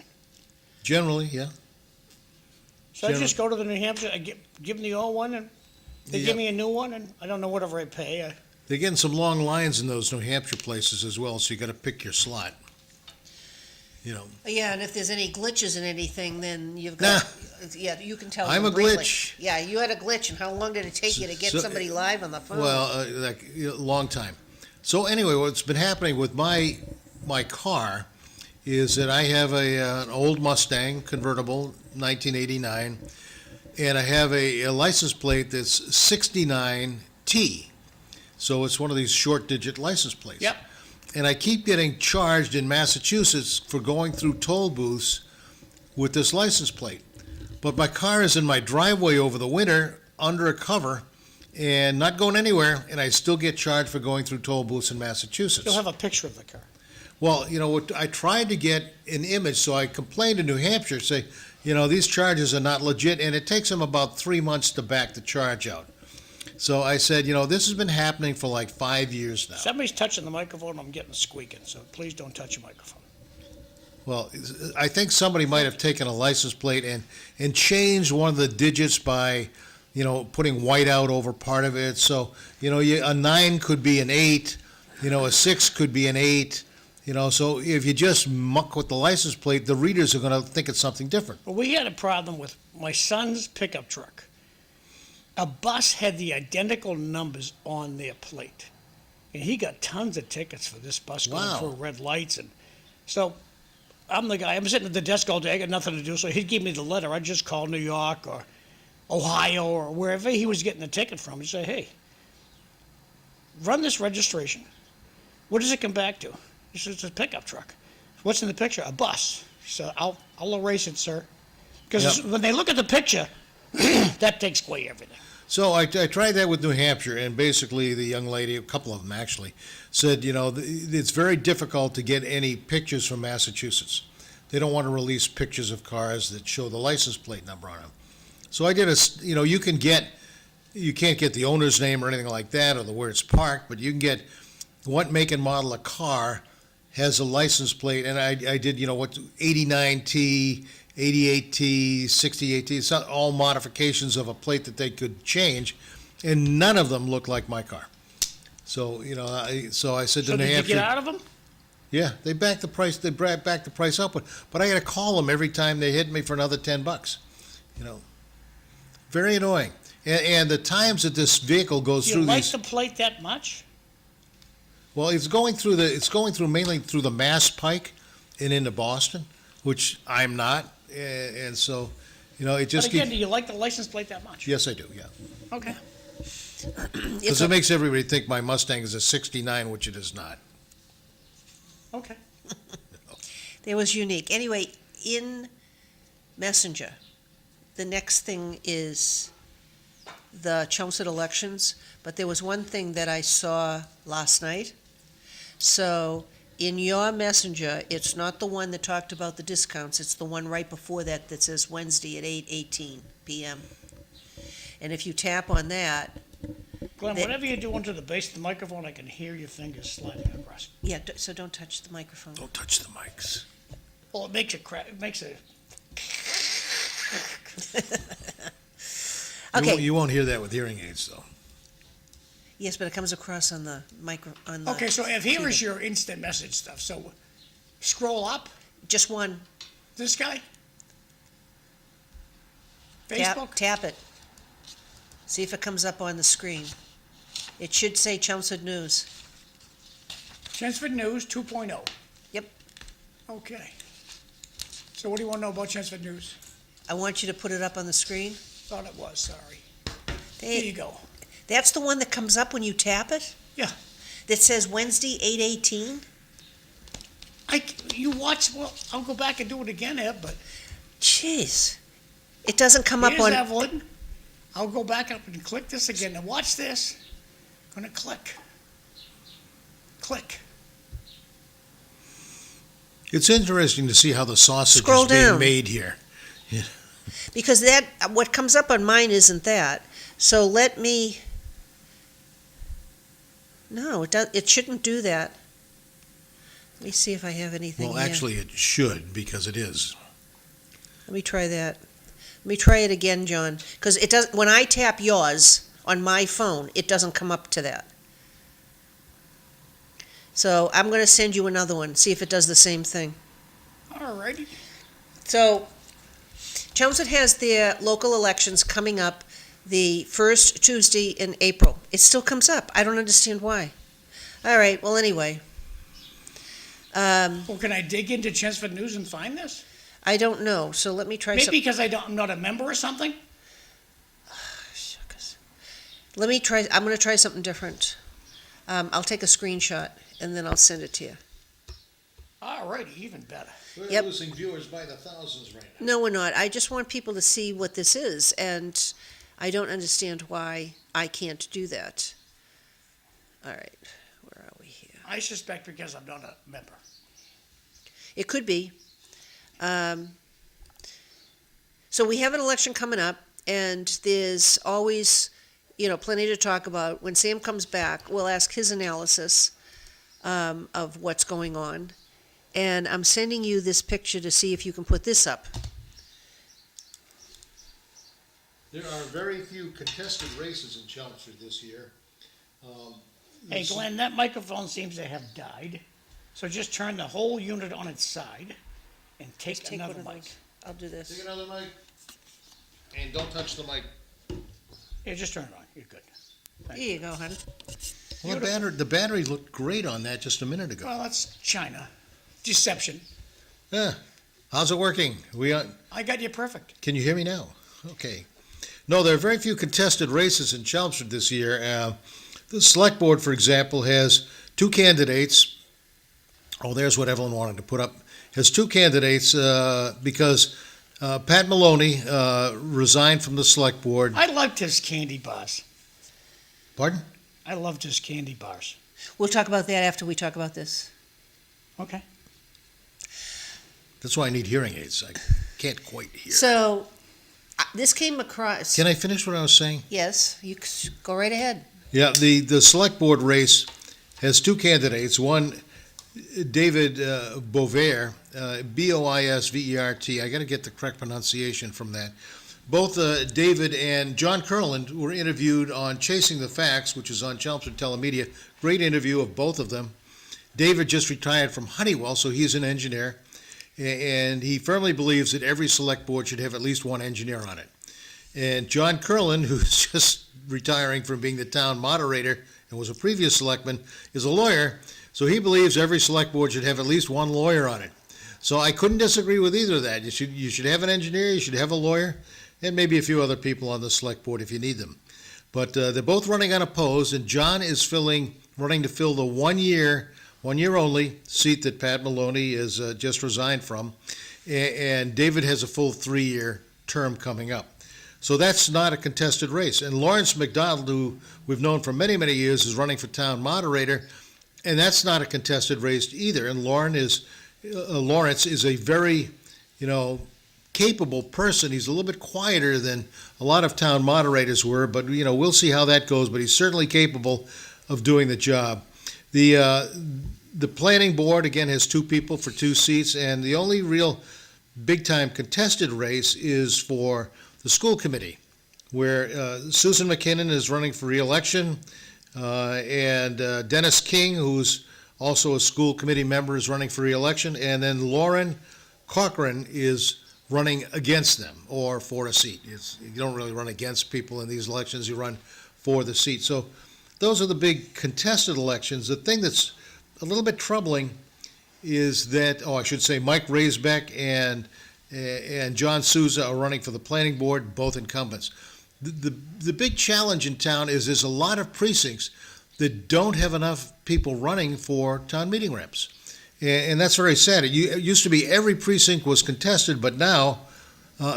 Generally, yeah. So I just go to the New Hampshire, I give them the old one, and they Yeah. give me a new one, and I don't know whatever I pay. They're getting some long lines in those New Hampshire places as well, so you got to pick your slot. Yeah, and if there's any glitches in anything, then you've got, yeah, you can tell I'm them a really. glitch. Yeah, you had a glitch, and how long did it take you to get So- somebody live on the phone? Well, long time. So anyway, what's been happening with my car is that I have an old Mustang convertible, 1989, and I have a license plate that's 69T. So it's one of these short-digit license plates. Yep. And I keep getting charged in Massachusetts for going through toll booths with this license plate. But my car is in my driveway over the winter, under a cover, and not going anywhere, and I still get charged for going through toll booths in Massachusetts. You'll have a picture of the car. Well, I tried to get an image, so I complained to New Hampshire, say, these charges are not legit, and it takes them about 3 months to back the charge out. So I said, this has been happening for like 5 years now. Somebody's touching the microphone, I'm getting squeaking, so please don't touch your microphone. Well, I think somebody might have taken a license plate and changed one of the digits by, putting white out over part of it. So, a 9 could be an 8, a 6 could be an 8. So if you just muck with the license plate, the readers are going to think it's something different. Well, we had a problem with my son's pickup truck. A bus had the identical numbers on their plate. And he got tons of tickets for this bus going Wow. through red lights. And so I'm the guy, I'm sitting at the desk all day, I got nothing to do, so he'd give me the letter. I'd just call New York or Ohio or wherever he was getting the ticket from. He'd say, hey, run this registration. What does it come back to? He says, it's a pickup truck. What's in the picture? A bus. So I'll erase it, sir. Because Yep. when they look at the picture, that takes away everything. So I tried that with New Hampshire, and basically the young lady, a couple of them actually, said, it's very difficult to get any pictures from Massachusetts. They don't want to release pictures of cars that show the license plate number on them. So I did you can't get the owner's name or anything like that or where it's parked, but you can get what make and model a car has a license plate, and I did, 89T, 88T, 68T, it's not all modifications of a plate that they could change, and none of them look like my car. So, so I said to So New did you Hampshire. get out of them? Yeah, they backed the price, they backed the price up, but I had to call them every time they hit me for another $10, Very annoying. And the times that this vehicle goes You through like these. the plate that much? Well, it's going through mainly through the Mass Pike and into Boston, which I'm not, and so, it But just again, keeps. do you like the license plate that much? Yes, I do, yeah. Okay. Because it makes everybody think my Mustang is a '69, which it is not. Okay. It was unique. Anyway, in Messenger, the next thing is the Chelmsford elections, but there was one thing that I saw last night. So in your Messenger, it's not the one that talked about the discounts, it's the one right before that that says Wednesday at 8:18 p.m. And if you tap on that, Glenn, whatever you do into the base of the microphone, I can hear your fingers sliding across. yeah, so don't touch the microphone. Don't touch the mics. Well, it makes it crack. It makes it. Okay. You won't hear that with hearing aids, though. Yes, but it comes across on the on the. Okay, so if here is your instant message stuff. So scroll up. Just one. This guy. Facebook. Tap it. See if it comes up on the screen. It should say Chelmsford News. Chelmsford News 2.0. Yep. Okay. So what do you want to know about Chelmsford News? I want you to put it up on the screen. Thought it was. Sorry. There Here you go. That's the one that comes up when you tap it? Yeah. That says Wednesday, 8:18? You watch. Well, I'll go back and do it again, Eb. But Jeez. It doesn't come up here's on. Evelyn. I'll go back up and click this again. Now watch this. I'm gonna click. Click. It's interesting to see how the sausage Scroll is being down. made here. Because what comes up on mine isn't that. So let me. No, it shouldn't do that. Let me see if I have anything Well, here. actually, it should, because it is. Let me try that. Let me try it again, John. Because it does. When I tap yours on my phone, it doesn't come up to that. So I'm going to send you another one. See if it does the same thing. Alrighty. So Chelmsford has their local elections coming up the first Tuesday in April. It still comes up. I don't understand why. All right. Well, anyway. Well, can I dig into Chelmsford News and find this? I don't know. So let me try Maybe something. because I'm not a member or something. Shucks. Let me try. I'm going to try something different. I'll take a screenshot and then I'll send it to you. Alrighty, even better. We're Yep. losing viewers by the thousands right now. No, we're not. I just want people to see what this is, and I don't understand why I can't do that. All right. Where are we here? I suspect because I'm not a member. It could be. So we have an election coming up, and there's always, plenty to talk about. When Sam comes back, we'll ask his analysis of what's going on. And I'm sending you this picture to see if you can put this up. There are very few contested races in Chelmsford this year. Hey, Glenn, that microphone seems to have died. So just turn the whole unit on its side and take Take another one of mic. those. I'll do this. Take another mic, and don't touch the mic. Yeah, just turn it on. You're good. There you go, honey. Well, the battery looked great on that just a minute ago. Well, that's China. Deception. Yeah. How's it working? I got you perfect. Can you hear me now? Okay. No, there are very few contested races in Chelmsford this year. The select board, for example, has two candidates. Oh, there's what Evelyn wanted to put up. Has two candidates because Pat Maloney resigned from the select board. I liked his candy bars. Pardon? I loved his candy bars. We'll talk about that after we talk about this. Okay. That's why I need hearing aids. I can't quite hear. So, this came across. Can I finish what I was saying? Yes, you go right ahead. Yeah, the select board race has two candidates. One David Boisvert, Boisvert. I got to get the correct pronunciation from that. Both David and John Kurland were interviewed on Chasing the Facts, which is on Chelmsford Telemedia. Great interview of both of them. David just retired from Honeywell, so he's an engineer, and he firmly believes that every select board should have at least one engineer on it. And John Kurland, who's just retiring from being the town moderator and was a previous selectman, is a lawyer, so he believes every select board should have at least one lawyer on it. So I couldn't disagree with either of that. You should have an engineer, you should have a lawyer, and maybe a few other people on the select board if you need them. But they're both running unopposed, and John is running to fill the one year only seat that Pat Mahoney is just resigned from, and David has a full 3-year term coming up. So that's not a contested race. And Lawrence McDonald, who we've known for many, many years, is running for town moderator, and that's not a contested race either. And Lawrence is a very, capable person. He's a little bit quieter than a lot of town moderators were, but we'll see how that goes. But he's certainly capable of doing the job. The planning board again has 2 people for 2 seats, and the only real big-time contested race is for the school committee, where Susan McKinnon is running for re-election, and Dennis King, who's also a school committee member, is running for re-election, and then Lauren Cochran is running against them or for a seat. You don't really run against people in these elections, you run for the seat. So those are the big contested elections. The thing that's a little bit troubling is that, I should say Mike Raisbeck and John Souza are running for the planning board, both incumbents. The big challenge in town is there's a lot of precincts that don't have enough people running for town meeting reps. And that's very sad. It used to be every precinct was contested, but now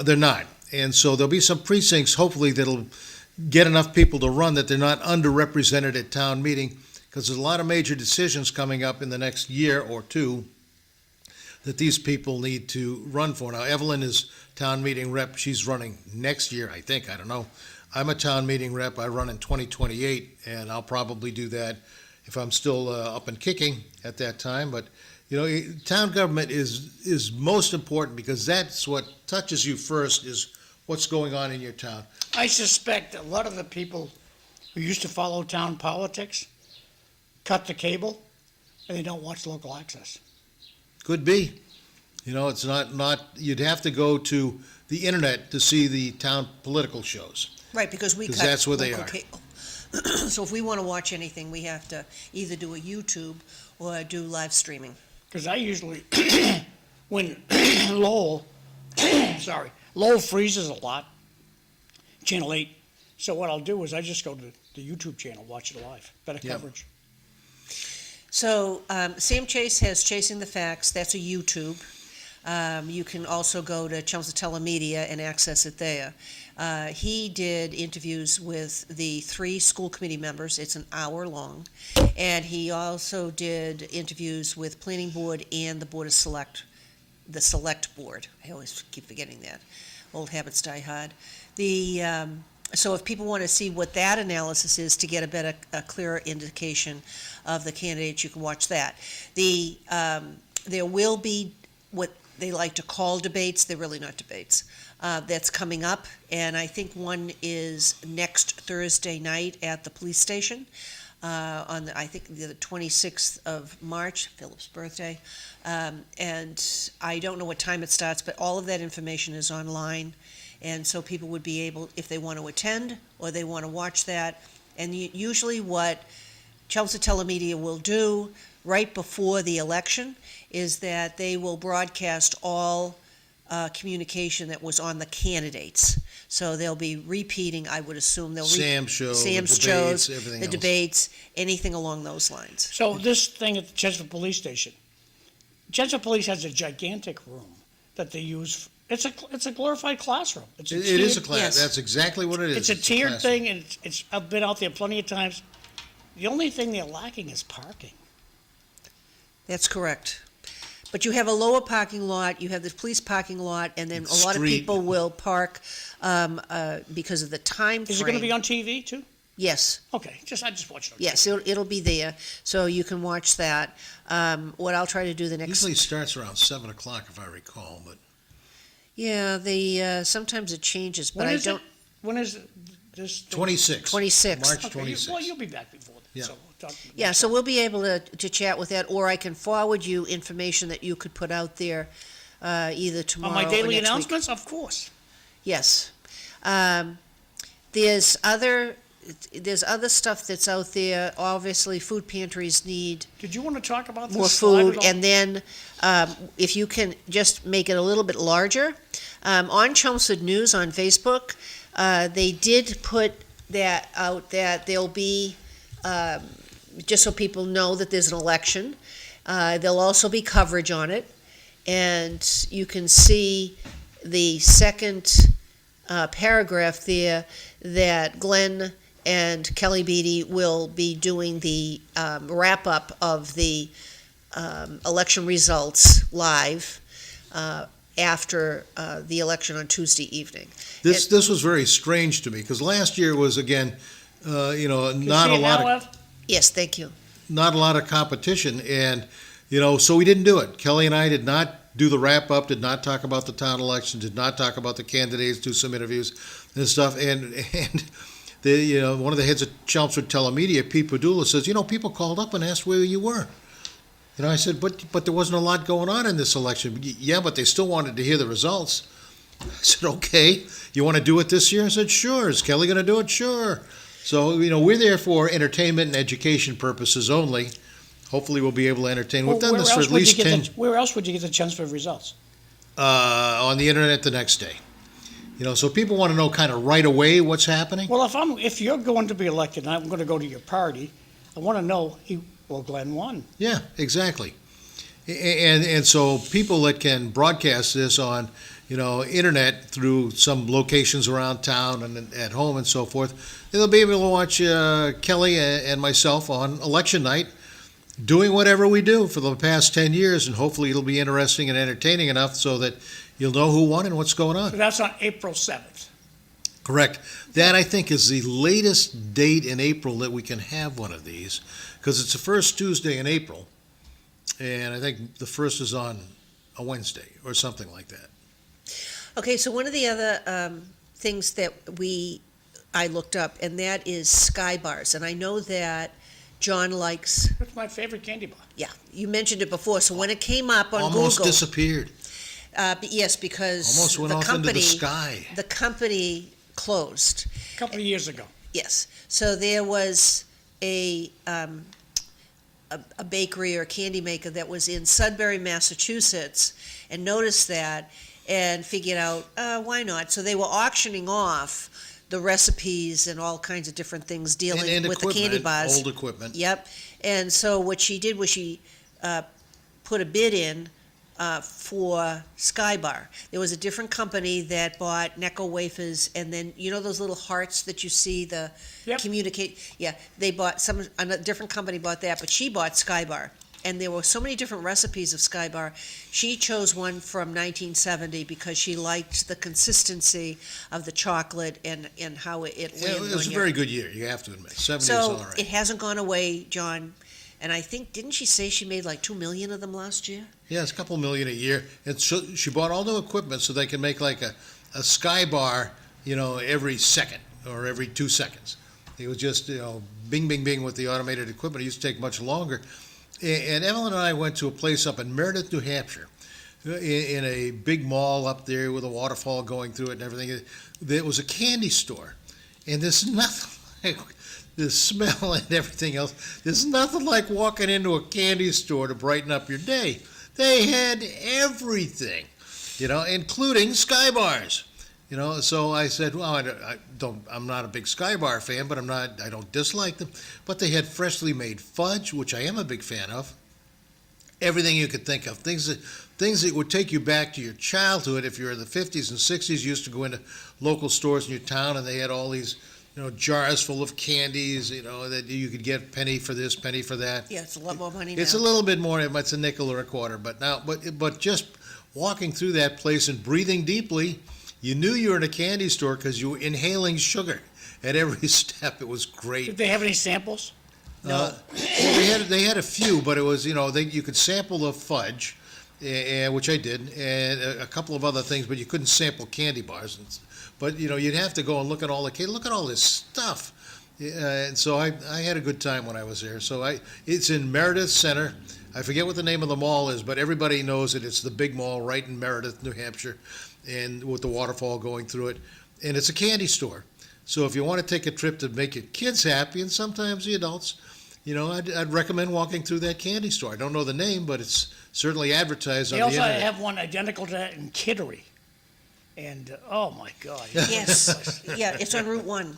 they're not. And so there'll be some precincts, hopefully, that'll get enough people to run that they're not underrepresented at town meeting, because there's a lot of major decisions coming up in the next year or 2 that these people need to run for. Now, Evelyn is town meeting rep. She's running next year, I think. I don't know. I'm a town meeting rep. I run in 2028, and I'll probably do that if I'm still up and kicking at that time. But, town government is most important, because that's what touches you first, is what's going on in your town. I suspect a lot of the people who used to follow town politics cut the cable and they don't watch local access. Could be. It's not, you'd have to go to the internet to see the town political shows. Right, because we cut that's where they local are. cable. So if we want to watch anything, we have to either do a YouTube or do live streaming. Because I usually, when Lowell freezes a lot, Channel 8, so what I'll do is I just go to the YouTube channel, watch it live, better Yeah. coverage. So Sam Chase has Chasing the Facts. That's a YouTube. You can also go to Chelmsford Telemedia and access it there. He did interviews with the 3 school committee members. It's an hour long. And he also did interviews with Planning Board and the Select Board. I always keep forgetting that. Old habits die hard. So if people want to see what that analysis is to get a clearer indication of the candidates, you can watch that. There will be what they like to call debates. They're really not debates. That's coming up, and I think one is next Thursday night at the police station on the 26th of March, Philip's birthday. And I don't know what time it starts, but all of that information is online. And so people would be able, if they want to attend or they want to watch that. And usually what Chelmsford Telemedia will do right before the election is that they will broadcast all communication that was on the candidates. So they'll be repeating, I would assume, Sam's shows, everything the else. Debates, anything along those lines. So this thing at the Chester Police Station, Chester Police has a gigantic room that they use. It's a glorified classroom. It is a class. yes. That's exactly what it is. It's a tiered classroom. thing, and I've been out there plenty of times. The only thing they're lacking is parking. That's correct. But you have a lower parking lot, you have the police parking lot, and then a lot of Street. people will park because of the time frame. Is it going to be on TV too? Yes, Okay, I just watched it. yes, it'll be there, so you can watch that. What I'll try to do the next, Usually starts around 7 o'clock if I recall, but yeah, sometimes it changes, but When I is it? don't, When is it? This? 26. 26. March Okay, 26. well, you'll be back before then. Yeah. So we'll talk- yeah, so we'll be able to chat with that, or I can forward you information that you could put out there, either On tomorrow my or daily next week. announcements, of course. Yes. There's other stuff that's out there. Obviously, food pantries need Did you want to talk about this? more slide food, at all? and then if you can just make it a little bit larger. On Chelmsford News on Facebook, they did put that out that there'll be, just so people know that there's an election, there'll also be coverage on it, and you can see the second paragraph there that Glenn and Kelly Beatty will be doing the wrap-up of the election results live after the election on Tuesday evening. This was very strange to me because last year was again, Can you not see a it lot now, of Ev? Yes, thank you. not a lot of competition, and so we didn't do it. Kelly and I did not do the wrap up, did not talk about the town election, did not talk about the candidates, do some interviews and stuff, and the one of the heads of Chelmsford Telemedia, Pete Padula, says, people called up and asked where you were. I said, but there wasn't a lot going on in this election. Yeah, but they still wanted to hear the results. I said, okay, you want to do it this year? I said, sure. Is Kelly going to do it? Sure. So, we're there for entertainment and education purposes only. Hopefully we'll be able to entertain. We've done this for at least 10, Where else would you get the chance for results? on the internet the next day. So people want to know kind of right away what's happening. Well, if you're going to be elected, and I'm going to go to your party, I want to know, Glenn won. Yeah, exactly. And so people that can broadcast this on, internet through some locations around town and at home and so forth, they'll be able to watch Kelly and myself on election night doing whatever we do for the past 10 years, and hopefully it'll be interesting and entertaining enough so that you'll know who won and what's going on. So that's on April 7th. Correct. That, I think, is the latest date in April that we can have one of these, because it's the first Tuesday in April, and I think the first is on a Wednesday or something like that. Okay, so one of the other things that I looked up, and that is Sky Bars, and I know that John likes. That's my favorite candy bar. Yeah, you mentioned it before. So when it came up on Almost Google, disappeared. Yes, because Almost went the off company, into the sky. the company closed. A couple of years ago. Yes, so there was a bakery or candy maker that was in Sudbury, Massachusetts, and noticed that and figured out why not. So they were auctioning off the recipes and all kinds of different things dealing And with the candy equipment, bars. old equipment. Yep. And so what she did was she put a bid in for Sky Bar. There was a different company that bought Necco wafers, and then those little hearts that you see Yep. communicate. Yeah, they bought a different company bought that, but she bought Sky Bar. And there were so many different recipes of Sky Bar. She chose one from 1970 because she liked the consistency of the chocolate and how it Yeah, landed it was on a your- very good year, you have to admit. 70 is So all right. it hasn't gone away, John. And I think, didn't she say she made like 2 million of them last year? Yeah, it's a couple million a year. And so she bought all new equipment so they can make like a Sky Bar, every second or every 2 seconds. It was just, bing, bing, bing with the automated equipment. It used to take much longer. And Evelyn and I went to a place up in Meredith, New Hampshire, in a big mall up there with a waterfall going through it and everything. There was a candy store, and there's nothing like the smell and everything else. There's nothing like walking into a candy store to brighten up your day. They had everything, including Sky Bars. So I said, well, I'm not a big Sky Bar fan, but I don't dislike them. But they had freshly made fudge, which I am a big fan of. Everything you could think of, things that would take you back to your childhood. If you're in the 50s and 60s, you used to go into local stores in your town, and they had all these, jars full of candies, that you could get penny for this, penny for that. Yeah, it's a lot more money now. It's a little bit more. It's a nickel or a quarter, but just walking through that place and breathing deeply, You knew you were in a candy store because you were inhaling sugar at every step. It was great. Did they have any samples? Well, they had a few, but it was, you could sample the fudge, which I did, and a couple of other things, but you couldn't sample candy bars. But you'd have to go and look at all the candy. Look at all this stuff. And so I had a good time when I was there. So it's in Meredith Center. I forget what the name of the mall is, but everybody knows it. It's the big mall right in Meredith, New Hampshire, and with the waterfall going through it. And it's a candy store. So if you want to take a trip to make your kids happy, and sometimes the adults, I'd recommend walking through that candy store. I don't know the name, but it's certainly advertised They on the also internet. have one identical to that in Kittery. And, oh my God. Yes, yeah, it's on Route 1.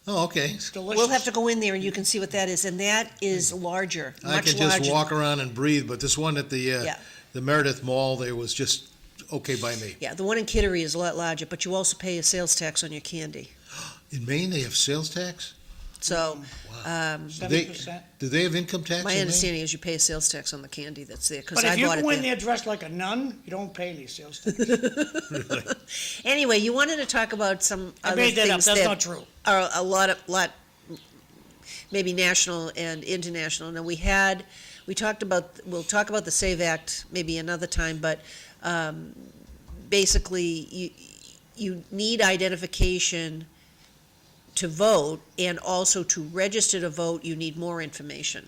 Oh, okay. It's delicious. We'll have to go in there and you can see what that is, and that is larger, I much could just larger. walk around and breathe, but this one at the Meredith Mall, there was just okay by me. Yeah, the one in Kittery is a lot larger, but you also pay a sales tax on your candy. In Maine, they have sales tax? So, Do they, 7%. do they have income tax in my Maine? understanding is you pay a sales tax on the candy that's there, because But I if you bought it go in there. there dressed like a nun, you don't pay any sales tax. Anyway, you wanted to talk about some I other made that up. things That's that not true. are a lot, maybe national and international. Now, we'll talk about the SAVE Act maybe another time, but basically, you need identification to vote, and also to register to vote, you need more information.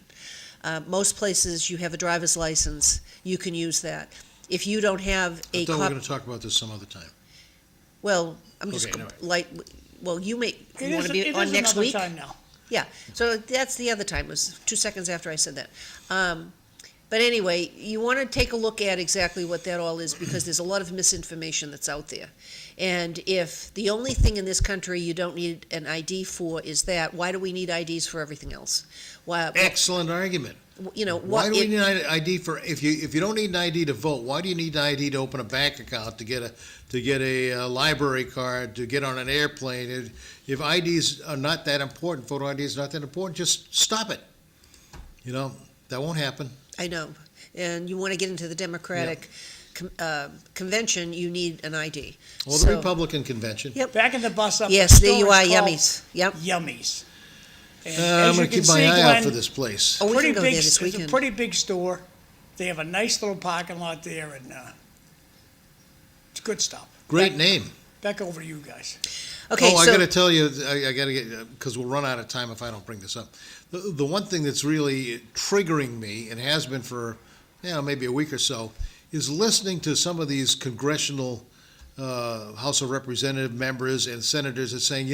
Most places, you have a driver's license, you can use that. If you don't have I a thought we were copy, going to talk about this some other time. well, I'm just, Okay, never mind. like, well, you want to be It on is next another week? time now. Yeah, so that's the other time, it was 2 seconds after I said that. But anyway, you want to take a look at exactly what that all is, because there's a lot of misinformation that's out there. And if the only thing in this country you don't need an ID for is that, why do we need IDs for everything else? Why, Excellent argument. what? Why do we need an ID for, if you don't need an ID to vote, why do you need an ID to open a bank account, to get a library card, to get on an airplane? If IDs are not that important, photo ID is not that important, just stop it. That won't happen. I know, and you want to get into the Democratic convention, you need an ID. Well, the So- Republican convention. Yep. Back in the bus up. Yes, next there you door, are, it's called Yummies, yep. Yummies. And I'm as you going to can keep my see, eye out for Glenn, this place. Oh, we pretty can go big, there this it's a weekend. pretty big store. They have a nice little parking lot there, and it's good stuff. Great name. Uh, Back over to you guys. Okay, I so, got to tell you, I got to get, because we'll run out of time if I don't bring this up. The one thing that's really triggering me, and has been for, maybe a week or so, is listening to some of these congressional House of Representative members and senators that saying,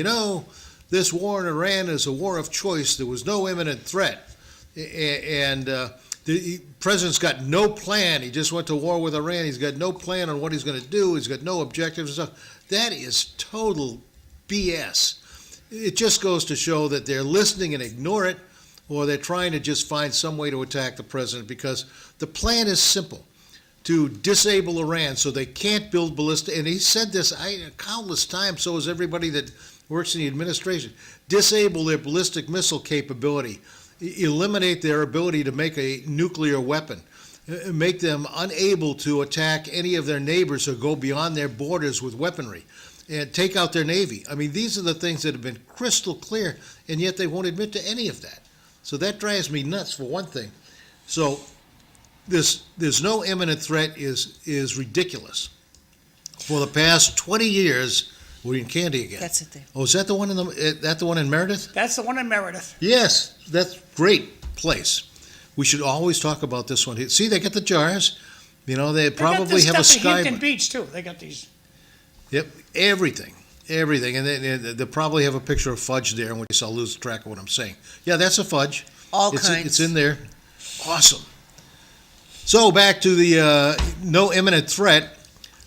this war in Iran is a war of choice. There was no imminent threat. And the president's got no plan. He just went to war with Iran. He's got no plan on what he's going to do. He's got no objectives and stuff. That is total BS. It just goes to show that they're listening and ignore it, or they're trying to just find some way to attack the president, because the plan is simple: to disable Iran so they can't build ballistic. And he said this countless times, so has everybody that works in the administration. Disable their ballistic missile capability, eliminate their ability to make a nuclear weapon, make them unable to attack any of their neighbors or go beyond their borders with weaponry, and take out their Navy. I mean, these are the things that have been crystal clear, and yet they won't admit to any of that. So that drives me nuts, for one thing. So there's no imminent threat is ridiculous. For the past 20 years, we're in Candy again. that's it there. Oh, is that the one in Meredith? That's the one in Meredith. Yes, that's great place. We should always talk about this one. See, they get the jars. They They probably got this have a stuff at sky. Hampton Beach too. They got these. Yep, everything, and then they probably have a picture of fudge there, in which I'll lose track of what I'm saying. Yeah, that's a fudge. All It's kinds. It's in there. Awesome. So back to the no imminent threat.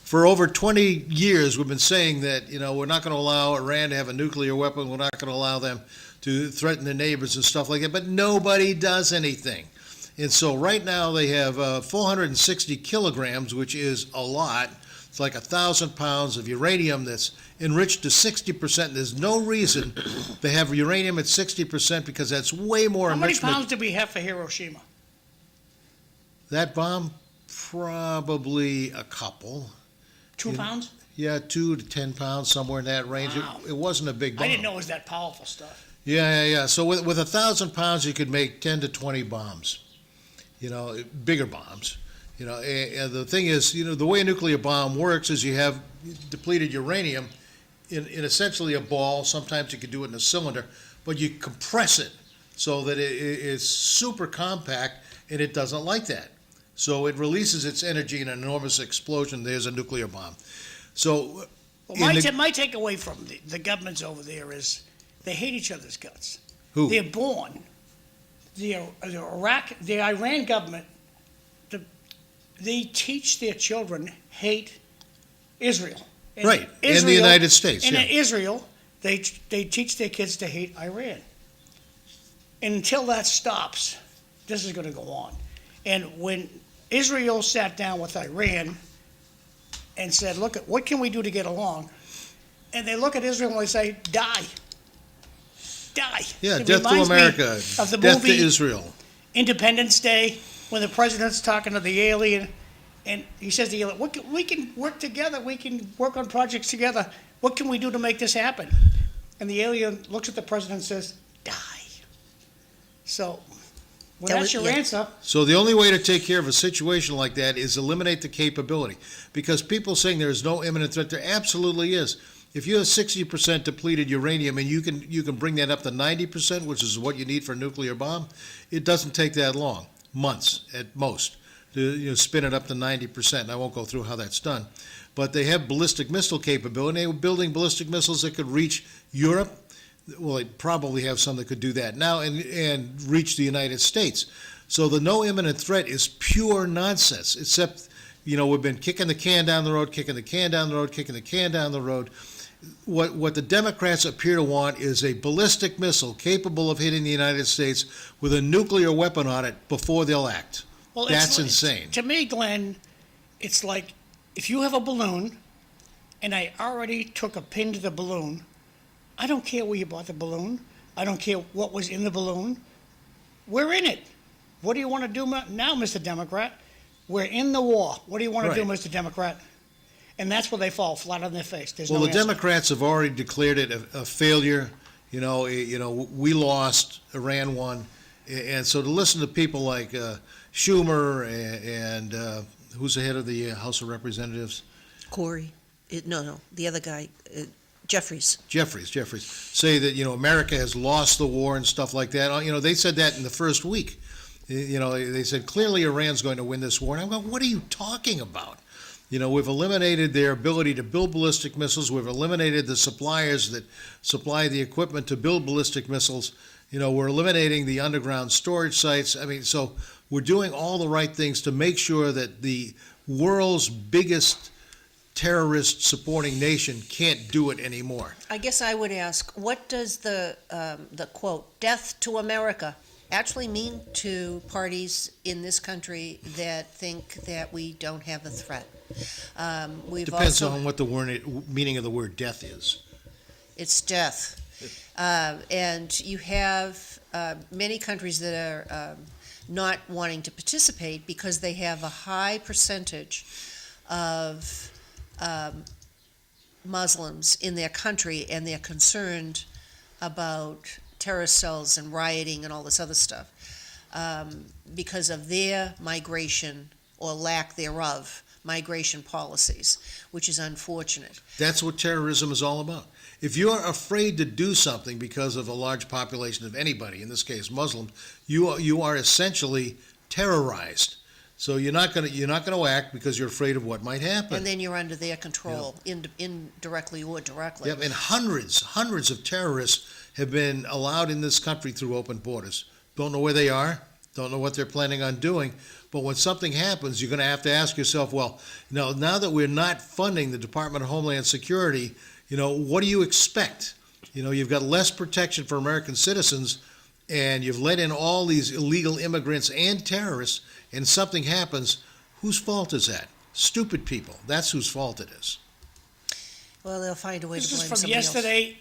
For over 20 years, we've been saying that, we're not going to allow Iran to have a nuclear weapon. We're not going to allow them to threaten their neighbors and stuff like that. But nobody does anything. And so right now they have 460 kilograms, which is a lot. It's like 1,000 pounds of uranium that's enriched to 60%. There's no reason to have uranium at 60%, because that's way more How many enrichment. pounds did we have for Hiroshima? That bomb, probably a couple. 2 pounds? Yeah, 2 to 10 pounds, somewhere in that range. Wow. It wasn't a big bomb. I didn't know it was that powerful stuff. Yeah. So with 1,000 pounds, you could make 10 to 20 bombs. Bigger bombs. And the thing is, the way a nuclear bomb works is you have depleted uranium in essentially a ball. Sometimes you could do it in a cylinder, but you compress it so that it is super compact, and it doesn't like that. So it releases its energy in an enormous explosion. There's a nuclear bomb. So Well, my takeaway from the governments over there is they hate each other's guts. Who? They're born. The Iran government, they teach their children hate Israel. And Right, in the United States, And yeah. in Israel, they teach their kids to hate Iran. And until that stops, this is going to go on. And when Israel sat down with Iran and said, look, what can we do to get along? And they look at Israel and they say, die. Die. Yeah, It death to reminds me America, of the death to movie Israel. Independence Day, when the president's talking to the alien, and he says to the alien, we can work together, we can work on projects together. What can we do to make this happen? And the alien looks at the president and says, die. So, when That that's was- your yeah. answer, So the only way to take care of a situation like that is eliminate the capability. Because people saying there is no imminent threat, there absolutely is. If you have 60% depleted uranium and you can bring that up to 90%, which is what you need for a nuclear bomb, it doesn't take that long, months at most, to spin it up to 90%. I won't go through how that's done. But they have ballistic missile capability. They were building ballistic missiles that could reach Europe. Well, they probably have some that could do that now and reach the United States. So the no imminent threat is pure nonsense, except, we've been kicking the can down the road, kicking the can down the road, kicking the can down the road. What the Democrats appear to want is a ballistic missile capable of hitting the United States with a nuclear weapon on it before they'll act. well, That's insane. To me, Glenn, it's like if you have a balloon and I already took a pin to the balloon, I don't care where you bought the balloon. I don't care what was in the balloon. We're in it. What do you want to do now, Mr. Democrat? We're in the war. What do you want to do, Right. Mr. Democrat? And that's where they fall flat on their face. There's Well, no the answer. Democrats have already declared it a failure. We lost, Iran won, and so to listen to people like Schumer and who's the head of the House of Representatives, Corey, the other guy, Jeffries. Jeffries, say that America has lost the war and stuff like that. They said that in the first week. They said clearly Iran's going to win this war, and I'm going, what are you talking about? We've eliminated their ability to build ballistic missiles. We've eliminated the suppliers that supply the equipment to build ballistic missiles. We're eliminating the underground storage sites. So we're doing all the right things to make sure that the world's biggest terrorist supporting nation can't do it anymore. I guess I would ask, what does the quote, death to America, actually mean to parties in this country that think that we don't have a threat? Depends on what the meaning of the word death is. It's death. And you have many countries that are not wanting to participate because they have a high percentage of Muslims in their country, and they're concerned about terrorist cells and rioting and all this other stuff because of their migration or lack thereof. Migration policies, which is unfortunate. That's what terrorism is all about. If you're afraid to do something because of a large population of anybody, in this case Muslims, you are essentially terrorized. So you're not going to act because you're afraid of what might happen. And then you're under their control, indirectly or directly. Yep, and hundreds of terrorists have been allowed in this country through open borders. Don't know where they are, don't know what they're planning on doing. But when something happens, you're going to have to ask yourself, well, now that we're not funding the Department of Homeland Security, what do you expect? You've got less protection for American citizens, and you've let in all these illegal immigrants and terrorists, and something happens. Whose fault is that? Stupid people. That's whose fault it is. Well, they'll find a way This to is blame from somebody else. yesterday.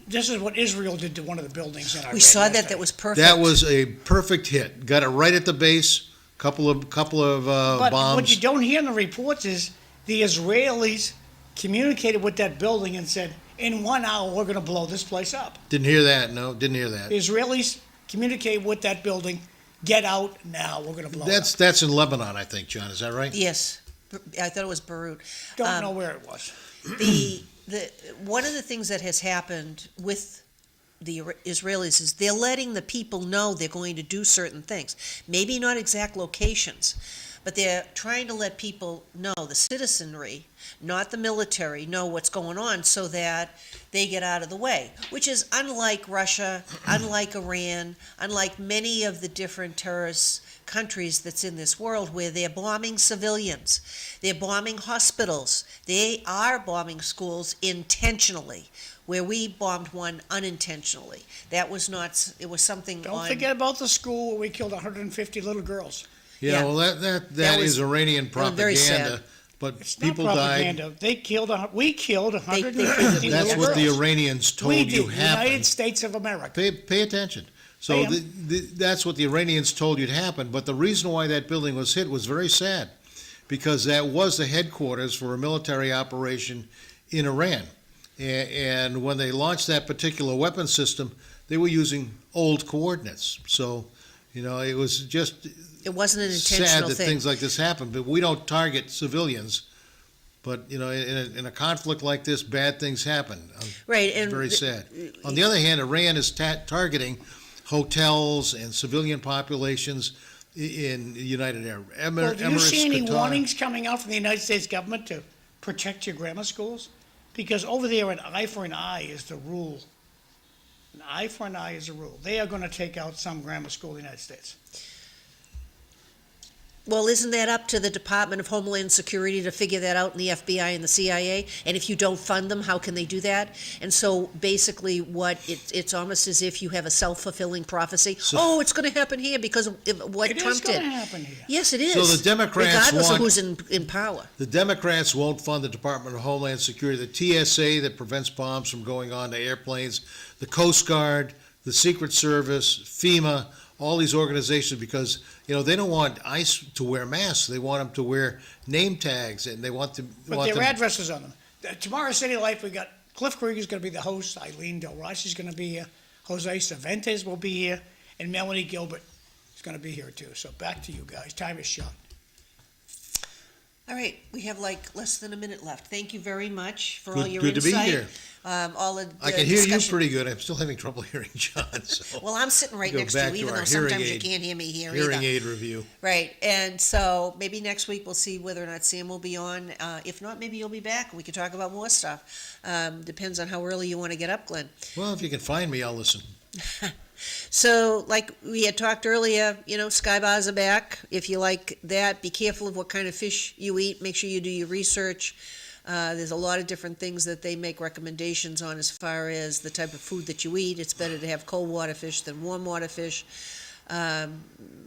This is what Israel did to one of the buildings in Iran. We saw yesterday. that was perfect. That was a perfect hit. Got it right at the base. Couple of But bombs. what you don't hear in the reports is the Israelis communicated with that building and said, in 1 hour, we're gonna blow this place up. Didn't hear that, no, didn't hear that. The Israelis communicated with that building, get out now, we're gonna blow it up. That's in Lebanon, I think, John, is that right? Yes, I thought it was Beirut. Don't know where it was. The one of the things that has happened with the Israelis is they're letting the people know they're going to do certain things. Maybe not exact locations, but they're trying to let people know, the citizenry, not the military, know what's going on so that they get out of the way, which is unlike Russia, unlike Iran, unlike many of the different terrorist countries that's in this world where they're bombing civilians, they're bombing hospitals, they are bombing schools intentionally, where we bombed one unintentionally. That was not, it was something Don't on. forget about the school where we killed 150 little girls. Yeah, Yeah. well, that That is was Iranian very sad. propaganda, but It's people not died. propaganda. They killed, we killed they 150 That's little what the girls. Iranians told We you did, happened. United States of America. Pay attention. So I am. that's what the Iranians told you to happen. But the reason why that building was hit was very sad, because that was the headquarters for a military operation in Iran. And when they launched that particular weapon system, they were using old coordinates. So, it was just It wasn't an sad intentional that thing. things like this happen. But we don't target civilians. But, in a conflict like this, bad things happen. Right, It's and very sad. On the other hand, Iran is targeting hotels and civilian populations in the United Arab Well, Emirates. do you see any Qatar. warnings coming out from the United States government to protect your grammar schools? Because over there, an eye for an eye is the rule. An eye for an eye is the rule. They are gonna take out some grammar school in the United States. Well, isn't that up to the Department of Homeland Security to figure that out, and the FBI and the CIA? And if you don't fund them, how can they do that? And so basically it's almost as if you have a self-fulfilling prophecy. It's going to happen here because of what It Trump is did. gonna happen here. Yes, it is. So the Democrats regardless want- of who's in power. The Democrats won't fund the Department of Homeland Security, the TSA that prevents bombs from going on to airplanes, the Coast Guard, the Secret Service, FEMA, all these organizations, because they don't want ICE to wear masks. They want them to wear name tags, and they want them. But their addresses on them. Tomorrow City Life, we got Cliff Krieger's gonna be the host, Eileen Del Rossi's gonna be here, Jose Cervantes will be here, and Melanie Gilbert is gonna be here too. So back to you guys. Time is short. All right, we have like less than a minute left. Thank you very much for all your Good to be insight. here. All the I can hear you discussion. pretty good. I'm still having trouble hearing John. So Well, I'm sitting right Go next to back you, to even our though sometimes hearing you aid- can't hear me here hearing either. aid review. Right, and so maybe next week we'll see whether or not Sam will be on. If not, maybe you'll be back and we can talk about more stuff. Depends on how early you want to get up, Glenn. Well, if you can find me, I'll listen. So, like we had talked earlier, sky bars are back. If you like that, be careful of what kind of fish you eat. Make sure you do your research. There's a lot of different things that they make recommendations on as far as the type of food that you eat. It's better to have cold water fish than warm water fish,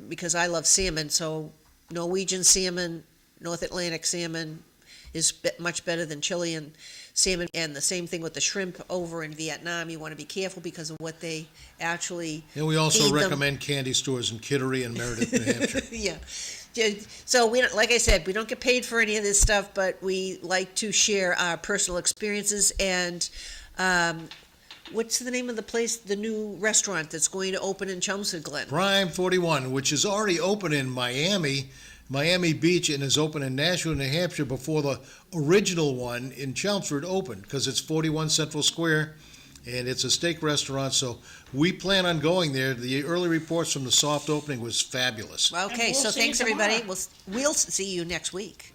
because I love salmon. So Norwegian salmon, North Atlantic salmon is much better than Chilean salmon. And the same thing with the shrimp over in Vietnam. You want to be careful because of what they actually And we also feed them. recommend candy stores in Kittery and Meredith, New Hampshire. Yeah. So we don't, like I said, we don't get paid for any of this stuff, but we like to share our personal experiences. And what's the name of the place, the new restaurant that's going to open in Chelmsford, Glen? Prime 41, which is already open in Miami Beach, and is open in Nashville, New Hampshire before the original one in Chelmsford opened, because it's 41 Central Square, and it's a steak restaurant. So we plan on going there. The early reports from the soft opening was fabulous. Okay, And we'll so see you thanks, everybody. tomorrow. We'll see you next week.